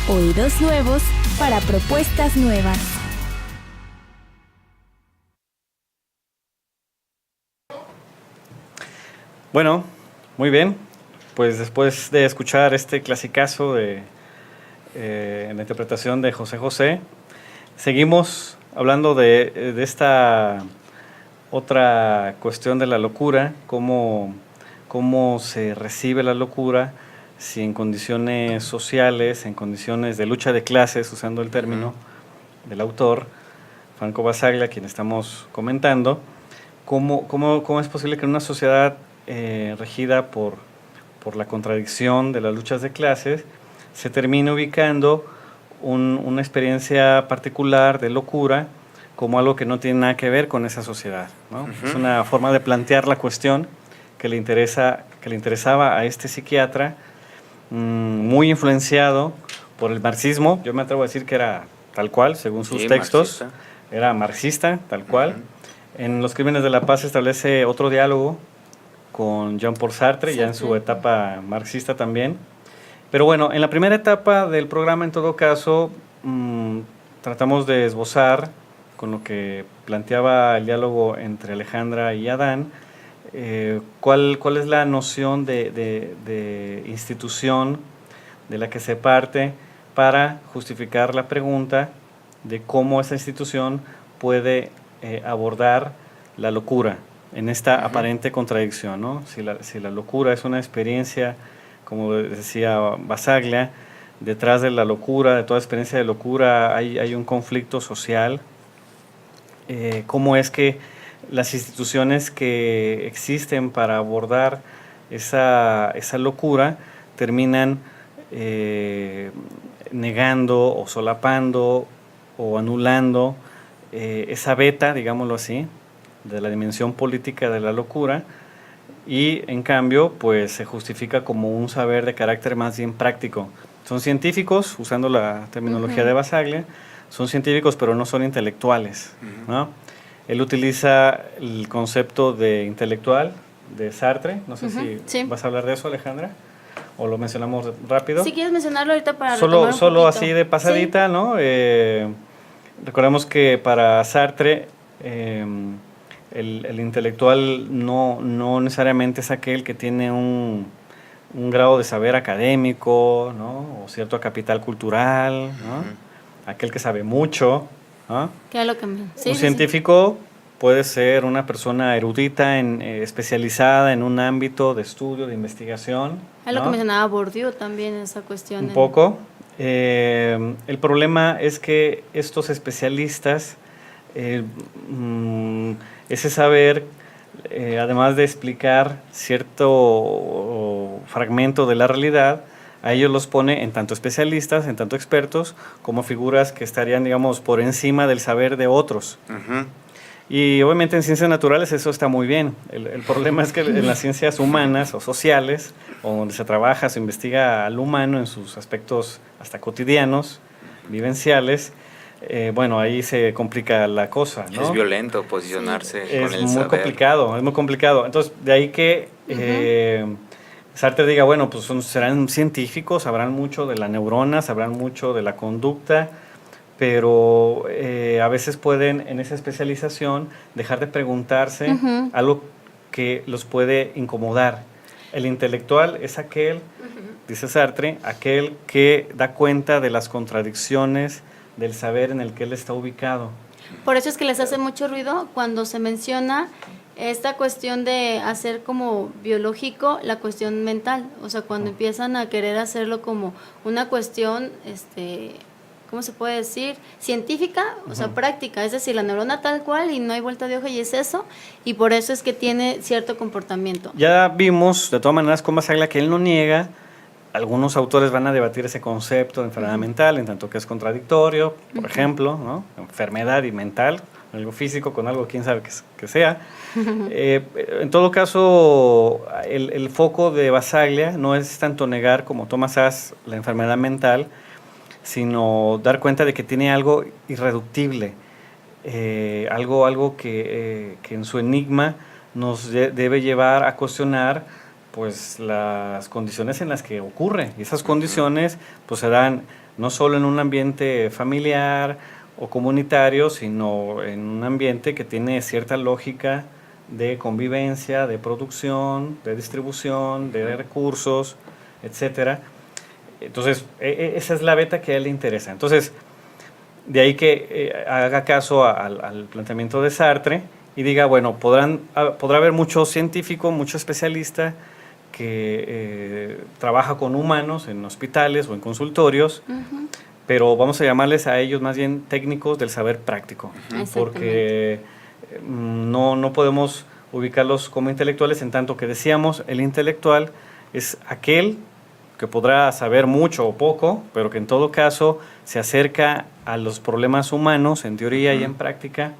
Oídos nuevos para propuestas nuevas. Bueno, muy bien. Pues después de escuchar este clasicazo de la interpretación de José José, seguimos hablando de esta otra cuestión de la locura, cómo se recibe la locura, si en condiciones sociales, en condiciones de lucha de clases, usando el término del autor, Franco Basaglia, a quien estamos comentando, cómo es posible que en una sociedad regida por la contradicción de las luchas de clases se termine ubicando una experiencia particular de locura como algo que no tiene nada que ver con esa sociedad, ¿no? Es una forma de plantear la cuestión que le interesaba a este psiquiatra, muy influenciado por el marxismo. Yo me atrevo a decir que era tal cual, según sus textos, marxista. Era marxista, tal cual. En Los Crímenes de la Paz establece otro diálogo con Jean-Paul Sartre, ya en su etapa marxista también. Pero bueno, en la primera etapa del programa, en todo caso, tratamos de esbozar, con lo que planteaba el diálogo entre Alejandra y Adán, cuál es la noción de institución de la que se parte para justificar la pregunta de cómo esa institución puede abordar la locura en esta aparente contradicción, ¿no? Si la locura es una experiencia, como decía Basaglia, detrás de la locura, de toda experiencia de locura, hay un conflicto social. ¿Cómo es que las instituciones que existen para abordar esa locura terminan negando o solapando o anulando esa beta, digámoslo así, de la dimensión política de la locura, y en cambio pues se justifica como un saber de carácter más bien práctico? Son científicos, usando la terminología de Basaglia, son científicos pero no son intelectuales, ¿no? Él utiliza el concepto de intelectual de Sartre. No sé si vas a hablar de eso, Alejandra, o lo mencionamos rápido. Si quieres mencionarlo ahorita para solo poquito. Así de pasadita, ¿no? Recordemos que para Sartre el intelectual no necesariamente es aquel que tiene un grado de saber académico, ¿no? O cierto capital cultural, ¿no? Aquel que sabe mucho, ¿no? ¿Qué es lo que un científico puede ser una persona erudita, especializada en un ámbito de estudio, de investigación. Es lo que mencionaba Bourdieu también, esa cuestión. Un poco. El problema es que estos especialistas, ese saber, además de explicar cierto fragmento de la realidad, a ellos los pone en tanto especialistas, en tanto expertos, como figuras que estarían, digamos, por encima del saber de otros. Y obviamente en ciencias naturales eso está muy bien. El problema es que en las ciencias humanas o sociales, o donde se trabaja, se investiga al humano en sus aspectos hasta cotidianos, vivenciales, bueno, ahí se complica la cosa, ¿no? Es violento posicionarse con el saber. Es muy complicado. Entonces, de ahí que Sartre diga, bueno, pues serán científicos, sabrán mucho de la neurona, sabrán mucho de la conducta, pero a veces pueden, en esa especialización, dejar de preguntarse algo que los puede incomodar. El intelectual es aquel, dice Sartre, aquel que da cuenta de las contradicciones del saber en el que él está ubicado. Por eso es que les hace mucho ruido cuando se menciona esta cuestión de hacer como biológico la cuestión mental, o sea, cuando empiezan a querer hacerlo como una cuestión, ¿cómo se puede decir? Científica, o sea, práctica, es decir, la neurona tal cual y no hay vuelta de hoja y es eso, y por eso es que tiene cierto comportamiento. Ya vimos, de todas maneras, con Basaglia, que él no niega. Algunos autores van a debatir ese concepto de enfermedad mental, en tanto que es contradictorio, por ejemplo, ¿no? Enfermedad y mental, algo físico con algo, quién sabe que sea. En todo caso, el foco de Basaglia no es tanto negar como Thomas Szasz la enfermedad mental, sino dar cuenta de que tiene algo irreductible, algo que en su enigma nos debe llevar a cuestionar pues las condiciones en las que ocurre. Y esas condiciones pues se dan no solo en un ambiente familiar o comunitario, sino en un ambiente que tiene cierta lógica de convivencia, de producción, de distribución, de recursos, etcétera. Entonces, esa es la beta que a él le interesa. Entonces, de ahí que haga caso al planteamiento de Sartre y diga, bueno, podrá haber mucho científico, mucho especialista que trabaja con humanos en hospitales o en consultorios, pero vamos a llamarles a ellos más bien técnicos del saber práctico, porque no podemos ubicarlos como intelectuales, en tanto que decíamos, el intelectual es aquel que podrá saber mucho o poco, pero que en todo caso se acerca a los problemas humanos en teoría y en práctica,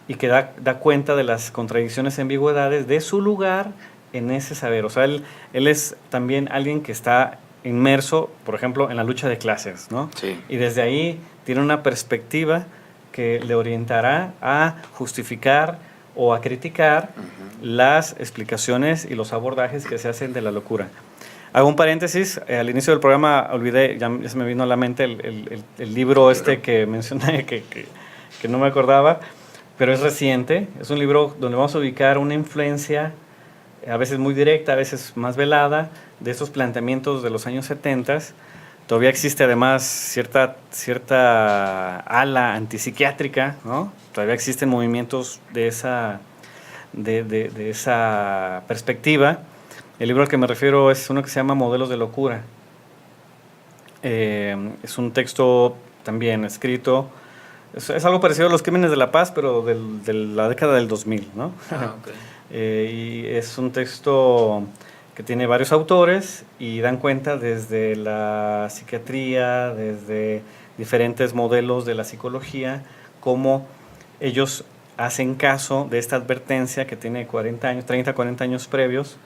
y que da cuenta de las contradicciones y ambigüedades de su lugar en ese saber. O sea, él es también alguien que está inmerso, por ejemplo, en la lucha de clases, ¿no? Sí. Y desde ahí tiene una perspectiva que le orientará a justificar o a criticar las explicaciones y los abordajes que se hacen de la locura. Hago un paréntesis, al inicio del programa olvidé, ya se me vino a la mente el libro que mencioné, que no me acordaba, pero es reciente, es un libro donde vamos a ubicar una influencia a veces muy directa, a veces más velada, de estos planteamientos de los años 70. Todavía existe además cierta ala antipsiquiátrica, ¿no? Todavía existen movimientos de esa perspectiva. El libro al que me refiero es uno que se llama Modelos de Locura. Es un texto también escrito, es algo parecido a Los Crímenes de la Paz, pero de la década del 2000, ¿no? Y es un texto que tiene varios autores y dan cuenta desde la psiquiatría, desde diferentes modelos de la psicología, cómo ellos hacen caso de esta advertencia que tiene 30, 40 años previos,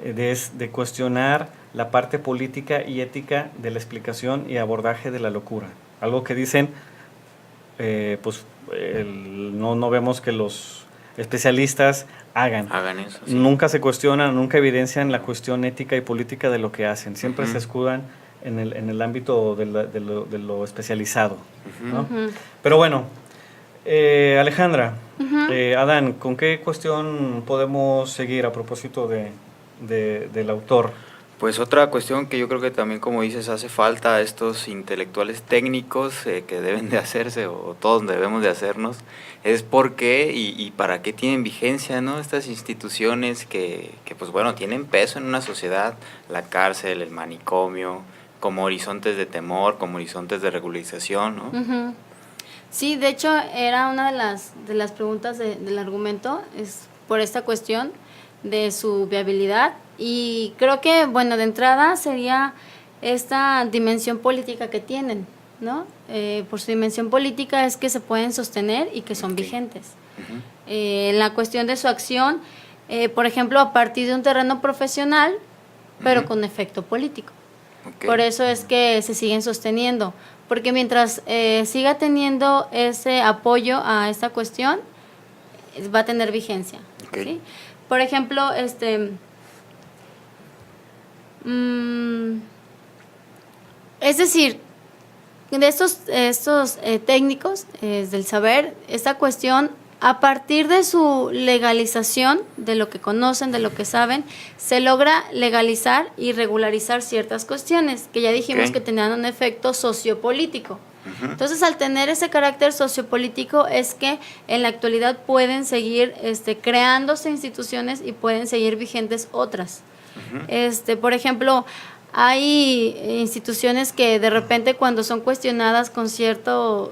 de cuestionar la parte política y ética de la explicación y abordaje de la locura. Algo que dicen, no vemos que los especialistas hagan eso. Sí. Nunca se cuestionan, nunca evidencian la cuestión ética y política de lo que hacen. Siempre se escudan en el ámbito de lo especializado, ¿no? Pero bueno, Alejandra, Adán, ¿con qué cuestión podemos seguir a propósito del autor? Pues otra cuestión que yo creo que también, como dices, hace falta a estos intelectuales técnicos que deben de hacerse, o todos debemos de hacernos, es por qué y para qué tienen vigencia, ¿no? Estas instituciones que pues bueno, tienen peso en una sociedad, la cárcel, el manicomio, como horizontes de temor, como horizontes de regularización, ¿no? Sí, de hecho era una de las preguntas del argumento, es por esta cuestión de su viabilidad, y creo que, bueno, de entrada sería esta dimensión política que tienen, ¿no? Por su dimensión política es que se pueden sostener y que son vigentes. En la cuestión de su acción, por ejemplo, a partir de un terreno profesional, pero con efecto político. Por eso es que se siguen sosteniendo, porque mientras siga teniendo ese apoyo a esta cuestión, va a tener vigencia. ¿Sí? Por ejemplo, es decir, de estos técnicos del saber, esta cuestión, a partir de su legalización, de lo que conocen, de lo que saben, se logra legalizar y regularizar ciertas cuestiones, que ya dijimos que tenían un efecto sociopolítico. Entonces, al tener ese carácter sociopolítico, es que en la actualidad pueden seguir creándose instituciones y pueden seguir vigentes otras. Por ejemplo, hay instituciones que de repente, cuando son cuestionadas con cierta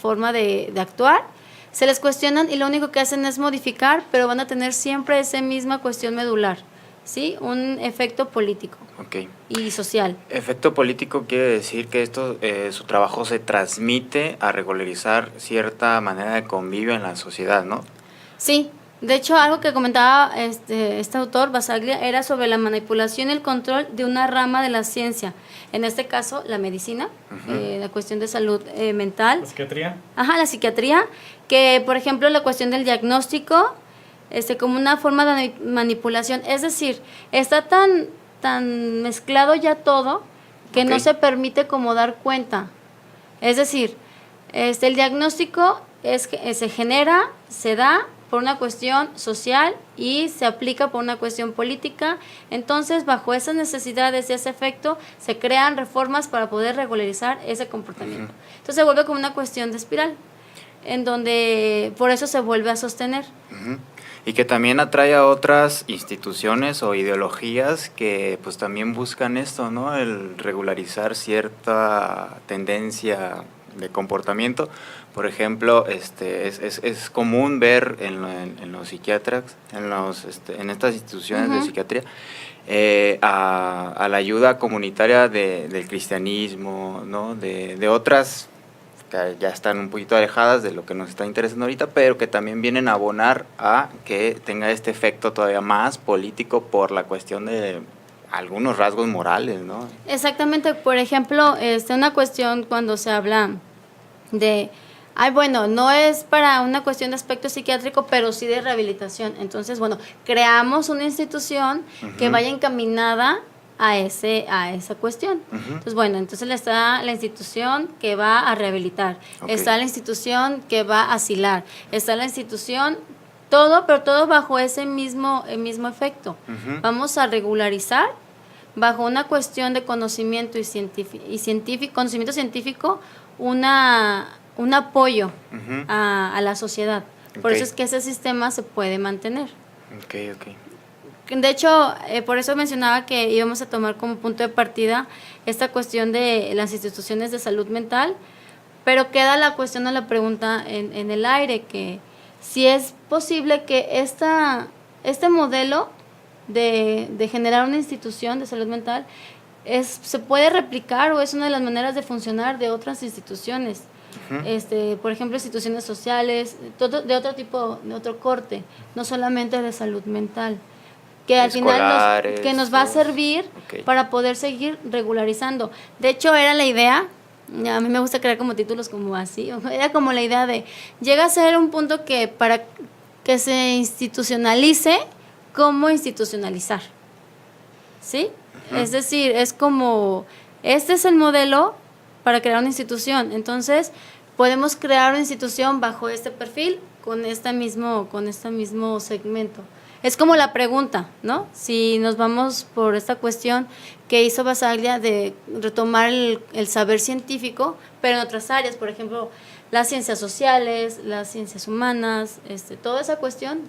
forma de actuar, se les cuestionan y lo único que hacen es modificar, pero van a tener siempre esa misma cuestión medular, ¿sí? Un efecto político y social. Efecto político quiere decir que su trabajo se transmite a regularizar cierta manera de convivio en la sociedad, ¿no? Sí. De hecho, algo que comentaba este autor, Basaglia, era sobre la manipulación y el control de una rama de la ciencia. En este caso, la medicina, la cuestión de salud mental. ¿La psiquiatría? Ajá, la psiquiatría, que por ejemplo la cuestión del diagnóstico como una forma de manipulación. Es decir, está tan mezclado ya todo que no se permite como dar cuenta. Es decir, el diagnóstico se genera, se da por una cuestión social y se aplica por una cuestión política. Entonces, bajo esas necesidades y ese efecto, se crean reformas para poder regularizar ese comportamiento. Entonces, se vuelve como una cuestión de espiral, en donde por eso se vuelve a sostener. Y que también atrae a otras instituciones o ideologías que pues también buscan esto, ¿no? El regularizar cierta tendencia de comportamiento. Por ejemplo, es común ver en los psiquiatras, en estas instituciones de psiquiatría, a la ayuda comunitaria del cristianismo, ¿no? De otras que ya están un poquito alejadas de lo que nos está interesando ahorita, pero que también vienen a abonar a que tenga este efecto todavía más político por la cuestión de algunos rasgos morales, ¿no? Exactamente. Por ejemplo, una cuestión cuando se habla de, bueno, no es para una cuestión de aspecto psiquiátrico, pero sí de rehabilitación. Entonces, bueno, creamos una institución que vaya encaminada a esa cuestión. Entonces, bueno, entonces está la institución que va a rehabilitar, está la institución que va a asilar, está la institución, pero todo bajo ese mismo efecto. Vamos a regularizar bajo una cuestión de conocimiento conocimiento científico, un apoyo a la sociedad. Por eso es que ese sistema se puede mantener. De hecho, por eso mencionaba que íbamos a tomar como punto de partida esta cuestión de las instituciones de salud mental, pero queda la cuestión o la pregunta en el aire, que si es posible que este modelo de generar una institución de salud mental se puede replicar o es una de las maneras de funcionar de otras instituciones. Por ejemplo, instituciones sociales, de otro tipo, de otro corte, no solamente de salud mental, que al final que nos va a servir para poder seguir regularizando. De hecho, era la idea, a mí me gusta crear como títulos como así, era como la idea de, llega a ser un punto que para que se institucionalice, ¿cómo institucionalizar? ¿Sí? Es decir, es como, este es el modelo para crear una institución, entonces podemos crear una institución bajo este perfil con este mismo segmento. Es como la pregunta, ¿no? Si nos vamos por esta cuestión que hizo Basaglia de retomar el saber científico, pero en otras áreas, por ejemplo, las ciencias sociales, las ciencias humanas, toda esa cuestión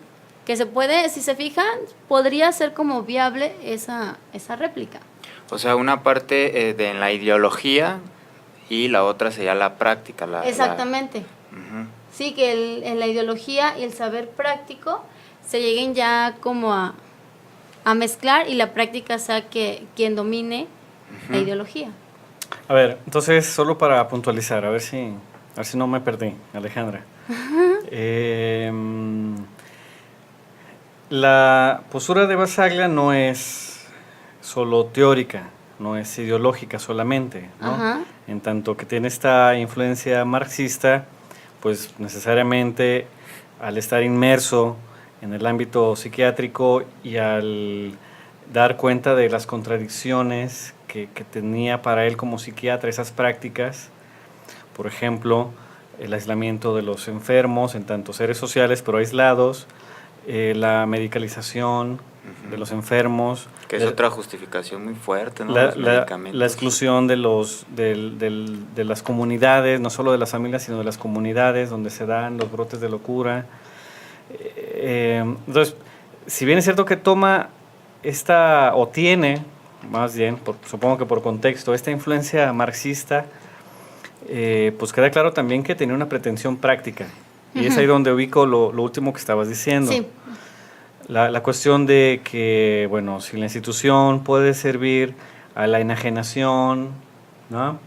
que se puede, si se fijan, podría ser como viable esa réplica. O sea, una parte en la ideología y la otra sería la práctica. Exactamente. Sí, que en la ideología y el saber práctico se lleguen ya como a mezclar y la práctica sea quien domine la ideología. A ver, entonces, solo para puntualizar, a ver si no me perdí, Alejandra. La postura de Basaglia no es solo teórica, no es ideológica solamente, ¿no? En tanto que tiene esta influencia marxista, pues necesariamente al estar inmerso en el ámbito psiquiátrico y al dar cuenta de las contradicciones que tenía para él como psiquiatra esas prácticas, por ejemplo, el aislamiento de los enfermos en tanto seres sociales pero aislados, la medicalización de los enfermos. Que es otra justificación muy fuerte, ¿no? La exclusión de las comunidades, no solo de las familias, sino de las comunidades donde se dan los brotes de locura. Entonces, si bien es cierto que toma tiene, más bien, supongo que por contexto, esta influencia marxista, pues queda claro también que tenía una pretensión práctica. Y es ahí donde ubico lo último que estabas diciendo. Sí. La cuestión de que, bueno, si la institución puede servir a la enajenación, ¿no?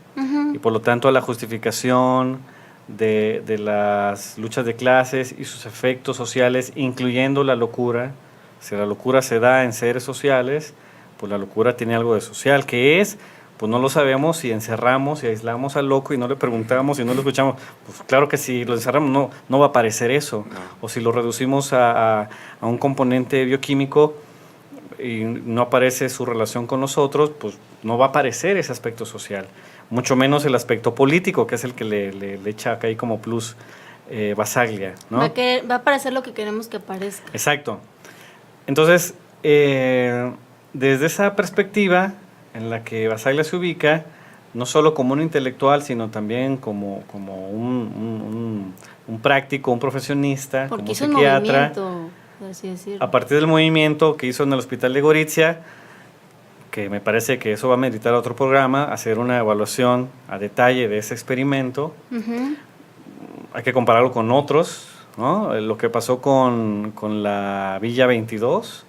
Y por lo tanto a la justificación de las luchas de clases y sus efectos sociales, incluyendo la locura. Si la locura se da en seres sociales, pues la locura tiene algo de social, que es pues no lo sabemos y encerramos y aislamos al loco y no le preguntamos y no lo escuchamos. Pues claro que si lo encerramos no va a aparecer eso. No. O si lo reducimos a un componente bioquímico y no aparece su relación con nosotros, pues no va a aparecer ese aspecto social. Mucho menos el aspecto político, que es el que le echa acá ahí como plus Basaglia, ¿no? Va a aparecer lo que queremos que aparezca. Exacto. Entonces, desde esa perspectiva en la que Basaglia se ubica, no solo como un intelectual, sino también como un práctico, un profesionista, Porque como hizo un psiquiatra. movimiento, por así decirlo. A partir del movimiento que hizo en el Hospital de Gorizia, que me parece que eso va a meritar otro programa, hacer una evaluación a detalle de ese experimento. Ujú. Hay que compararlo con otros, ¿no? Lo que pasó con la Villa 22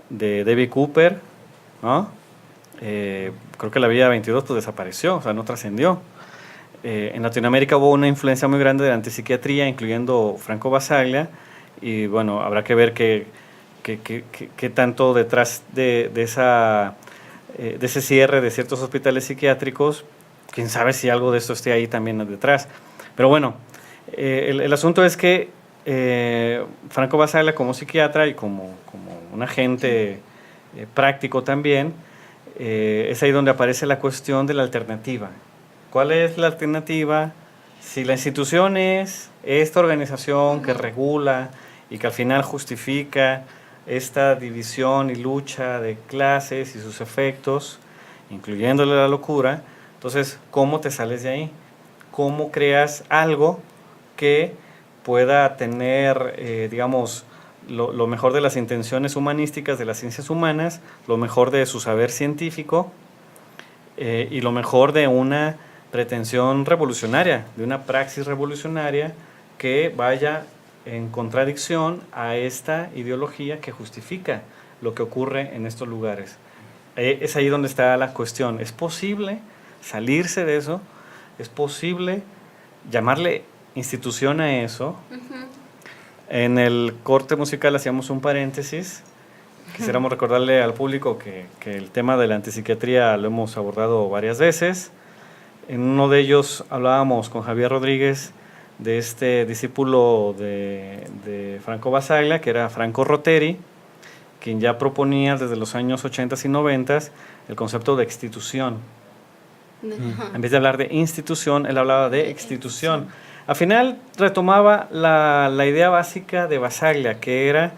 de David Cooper, ¿no? Creo que la Villa 22 pues desapareció, o sea, no trascendió. En Latinoamérica hubo una influencia muy grande de la antipsiquiatría, incluyendo Franco Basaglia, y bueno, habrá que ver qué tanto detrás de ese cierre de ciertos hospitales psiquiátricos, quién sabe si algo de esto esté ahí también detrás. Pero bueno, el asunto es que Franco Basaglia como psiquiatra y como un agente práctico también, es ahí donde aparece la cuestión de la alternativa. ¿Cuál es la alternativa? Si la institución es esta organización que regula y que al final justifica esta división y lucha de clases y sus efectos, incluyéndole la locura, entonces, ¿cómo te sales de ahí? ¿Cómo creas algo que pueda tener, digamos, lo mejor de las intenciones humanísticas de las ciencias humanas, lo mejor de su saber científico y lo mejor de una pretensión revolucionaria, de una praxis revolucionaria que vaya en contradicción a esta ideología que justifica lo que ocurre en estos lugares? Es ahí donde está la cuestión. ¿Es posible salirse de eso? ¿Es posible llamarle institución a eso? En el corte musical hacíamos un paréntesis. Quisiéramos recordarle al público que el tema de la antipsiquiatría lo hemos abordado varias veces. En uno de ellos hablábamos con Javier Rodríguez de este discípulo de Franco Basaglia, que era Franco Rotteri, quien ya proponía desde los años 80 y 90 el concepto de institución. En vez de hablar de institución, él hablaba de institución. Al final retomaba la idea básica de Basaglia, que era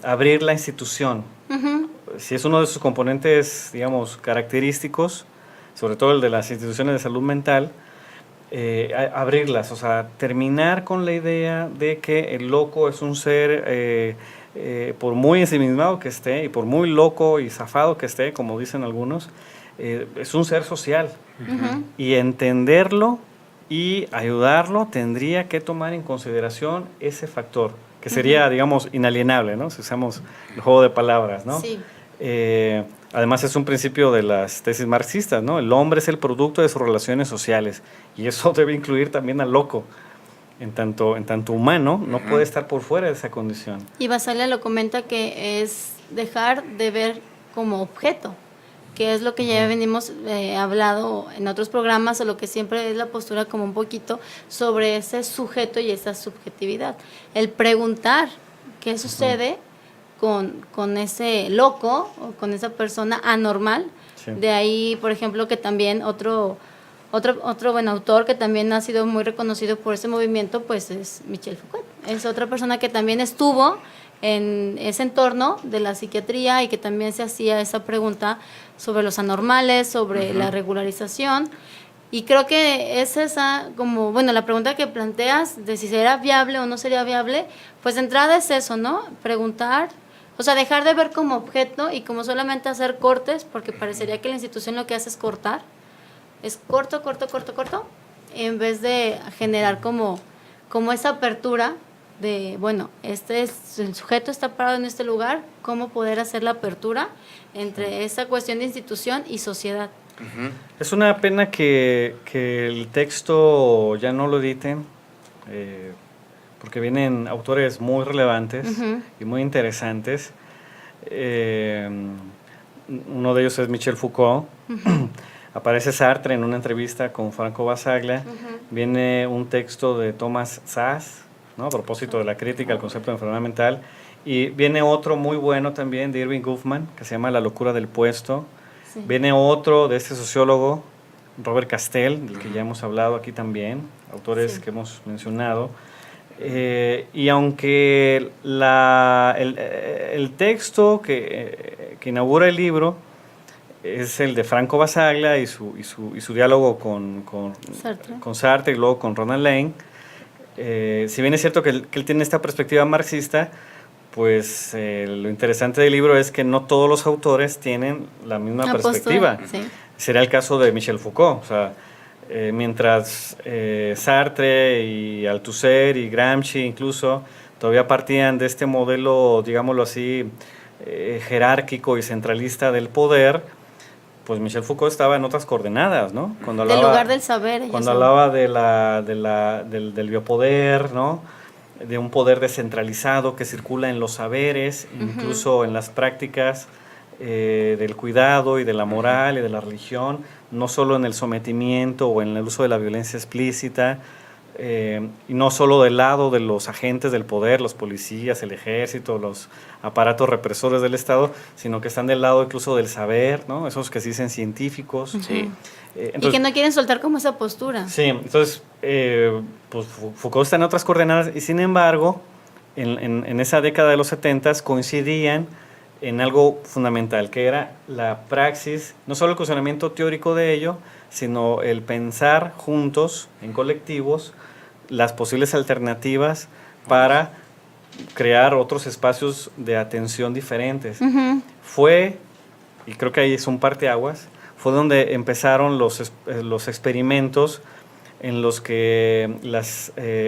abrir la institución. Si es uno de sus componentes, digamos, característicos, sobre todo el de las instituciones de salud mental, abrirlas, o sea, terminar con la idea de que el loco es un ser, por muy ensimismado que esté, y por muy loco y zafado que esté, como dicen algunos, es un ser social. Y entenderlo y ayudarlo tendría que tomar en consideración ese factor, que sería, digamos, inalienable, ¿no? Si usamos el juego de palabras, ¿no? Sí. Además es un principio de las tesis marxistas, ¿no? El hombre es el producto de sus relaciones sociales, y eso debe incluir también al loco. En tanto humano, no puede estar por fuera de esa condición. Y Basaglia lo comenta que es dejar de ver como objeto, que es lo que ya venimos hablado en otros programas, o lo que siempre es la postura como un poquito sobre ese sujeto y esa subjetividad. El preguntar qué sucede con ese loco o con esa persona anormal. Sí. De ahí, por ejemplo, que también otro buen autor que también ha sido muy reconocido por ese movimiento, pues es Michel Foucault. Es otra persona que también estuvo en ese entorno de la psiquiatría y que también se hacía esa pregunta sobre los anormales, sobre la regularización. Y creo que es esa, como, bueno, la pregunta que planteas de si será viable o no sería viable, pues de entrada es eso, ¿no? Preguntar, o sea, dejar de ver como objeto y como solamente hacer cortes, porque parecería que la institución lo que hace es cortar. Es corto, en vez de generar como esa apertura de, bueno, el sujeto está parado en este lugar, cómo poder hacer la apertura entre esa cuestión de institución y sociedad. Es una pena que el texto ya no lo editen, porque vienen autores muy relevantes y muy interesantes. uno de ellos es Michel Foucault. Aparece Sartre en una entrevista con Franco Basaglia. Viene un texto de Thomas Szasz, ¿no? A propósito de la crítica al concepto de enfermedad mental. Y viene otro muy bueno también de Irving Goffman, que se llama La locura del puesto. Sí. Viene otro de este sociólogo, Robert Castell, del que ya hemos hablado aquí también, autores que hemos mencionado. Y aunque el texto que inaugura el libro es el de Franco Basaglia y su diálogo con Sartre y luego con Ronald Lane, si bien es cierto que él tiene esta perspectiva marxista, pues lo interesante del libro es que no todos los autores tienen la misma perspectiva. Sí. Sería el caso de Michel Foucault. O sea, mientras Sartre y Althusser y Gramsci incluso todavía partían de este modelo, digámoslo así, jerárquico y centralista del poder, pues Michel Foucault estaba en otras coordenadas, ¿no? Cuando Del lugar del saber. Cuando hablaba del biopoder, ¿no? De un poder descentralizado que circula en los saberes, incluso en las prácticas del cuidado y de la moral y de la religión, no solo en el sometimiento o en el uso de la violencia explícita, y no solo del lado de los agentes del poder, los policías, el ejército, los aparatos represores del Estado, sino que están del lado incluso del saber, ¿no? Esos que se dicen científicos. Sí. Y que no quieren soltar como esa postura. Sí, entonces pues Foucault está en otras coordenadas y sin embargo en esa década de los 70 coincidían en algo fundamental, que era la praxis, no solo el cuestionamiento teórico de ello, sino el pensar juntos, en colectivos, las posibles alternativas para crear otros espacios de atención diferentes. Fue, y creo que ahí es un parteaguas, fue donde empezaron los experimentos en los que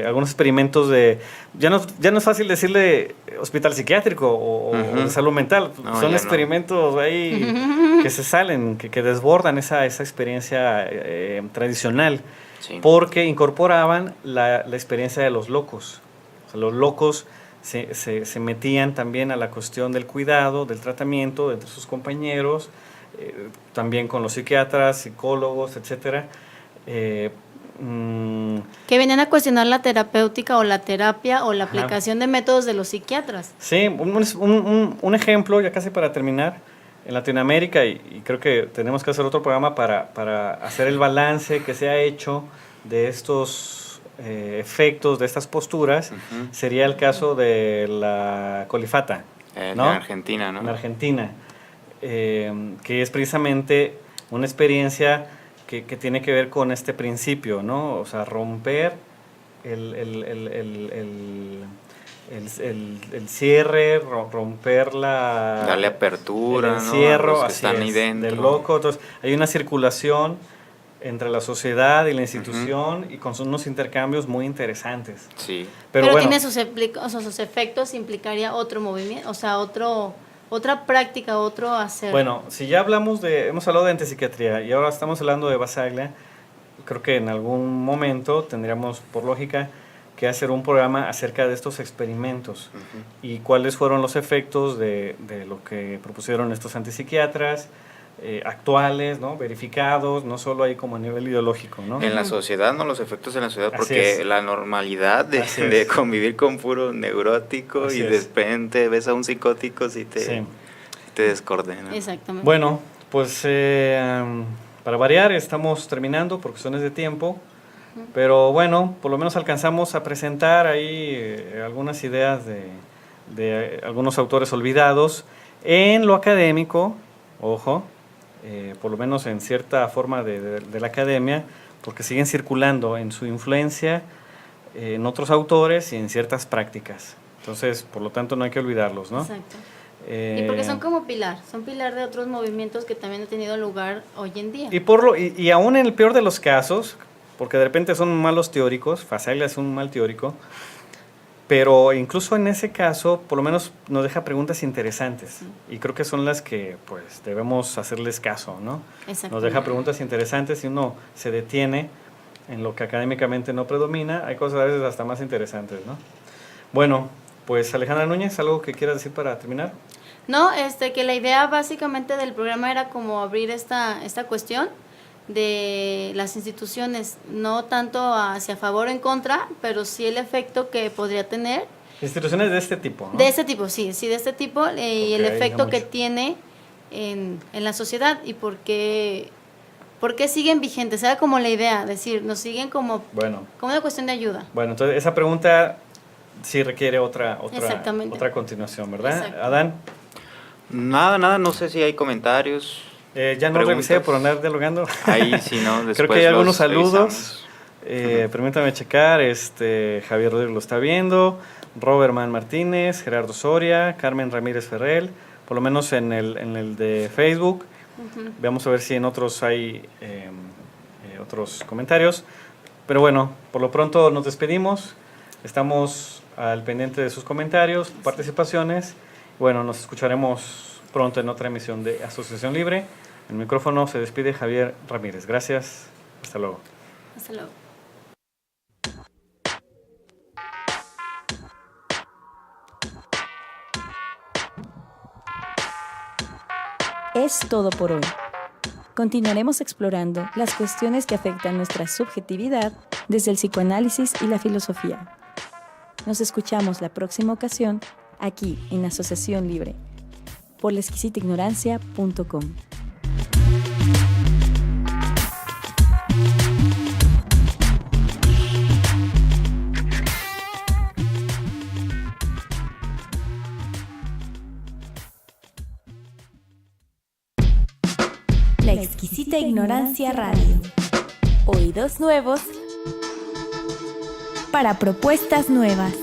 algunos experimentos de... Ya no es fácil decirle hospital psiquiátrico o de salud mental, no, son experimentos ahí que se salen, que desbordan esa experiencia tradicional, porque incorporaban la experiencia de los locos. O sea, los locos se metían también a la cuestión del cuidado, del tratamiento entre sus compañeros, también con los psiquiatras, psicólogos, etcétera. Que venían a cuestionar la terapéutica o la terapia o la aplicación de métodos de los psiquiatras. Sí, un ejemplo, ya casi para terminar, en Latinoamérica, y creo que tenemos que hacer otro programa para hacer el balance que se ha hecho de estos efectos, de estas posturas, sería el caso de la colifata, ¿no? En Argentina, ¿no? En Argentina, que es precisamente una experiencia que tiene que ver con este principio, ¿no? O sea, romper el cierre, romper darle apertura, el encierro, ¿no? A los que así están ahí dentro. del loco. Entonces, hay una circulación entre la sociedad y la institución y con unos intercambios muy interesantes. Sí. Pero bueno, tiene sus efectos, implicaría otro movimiento, o sea, otra práctica, otro hacer. Bueno, si ya hemos hablado de antipsiquiatría y ahora estamos hablando de Basaglia, creo que en algún momento tendríamos, por lógica, que hacer un programa acerca de estos experimentos y cuáles fueron los efectos de lo que propusieron estos antipsiquiatras actuales, ¿no? Verificados, no solo ahí como a nivel ideológico, ¿no? En la sociedad, no los efectos en la sociedad, porque la normalidad de convivir con puro neurótico y de repente ves a un psicótico y te descoordena. Exactamente. Bueno, pues para variar estamos terminando por cuestiones de tiempo, pero bueno, por lo menos alcanzamos a presentar ahí algunas ideas de algunos autores olvidados en lo académico, ojo, por lo menos en cierta forma de la academia, porque siguen circulando en su influencia en otros autores y en ciertas prácticas. Entonces, por lo tanto, no hay que olvidarlos, ¿no? Exacto. Y porque son como son pilar de otros movimientos que también han tenido lugar hoy en día. Y aún en el peor de los casos, porque de repente son malos teóricos, Basaglia es un mal teórico, pero incluso en ese caso, por lo menos nos deja preguntas interesantes. Y creo que son las que pues debemos hacerles caso, ¿no? Nos deja preguntas interesantes y uno se detiene en lo que académicamente no predomina. Hay cosas a veces hasta más interesantes, ¿no? Bueno, Pues Alejandra Núñez, ¿algo que quieras decir para terminar? No, que la idea básicamente del programa era como abrir esta cuestión de las instituciones, no tanto hacia favor o en contra, pero sí el efecto que podría tener. Instituciones de este tipo, ¿no? De este tipo, sí, de este tipo, y el efecto que tiene en la sociedad y por qué siguen vigentes. Era como la idea, decir, nos siguen como una cuestión de ayuda. Bueno, entonces esa pregunta sí requiere otra continuación, ¿verdad? Exacto. Adán. Nada, no sé si hay comentarios. Ya no preguntas. Revisé por andar dialogando. Ahí sí, ¿no? Después creo que hay algunos revisamos. saludos. Permítame checar. Javier Rodríguez lo está viendo. Robertman Martínez, Gerardo Soria, Carmen Ramírez Ferrell, por lo menos en el de Facebook. Vamos a ver si en otros hay otros comentarios. Pero bueno, por lo pronto nos despedimos. Estamos al pendiente de sus comentarios, participaciones. Bueno, nos escucharemos pronto en otra emisión de Asociación Libre. En el micrófono se despide Javier Ramírez. Gracias. Hasta luego. Hasta luego. Es todo por hoy. Continuaremos explorando las cuestiones que afectan nuestra subjetividad desde el psicoanálisis y la filosofía. Nos escuchamos la próxima ocasión aquí en Asociación Libre por laexquisitaignorancia.com. La Exquisita Ignorancia Radio. Oídos nuevos para propuestas nuevas.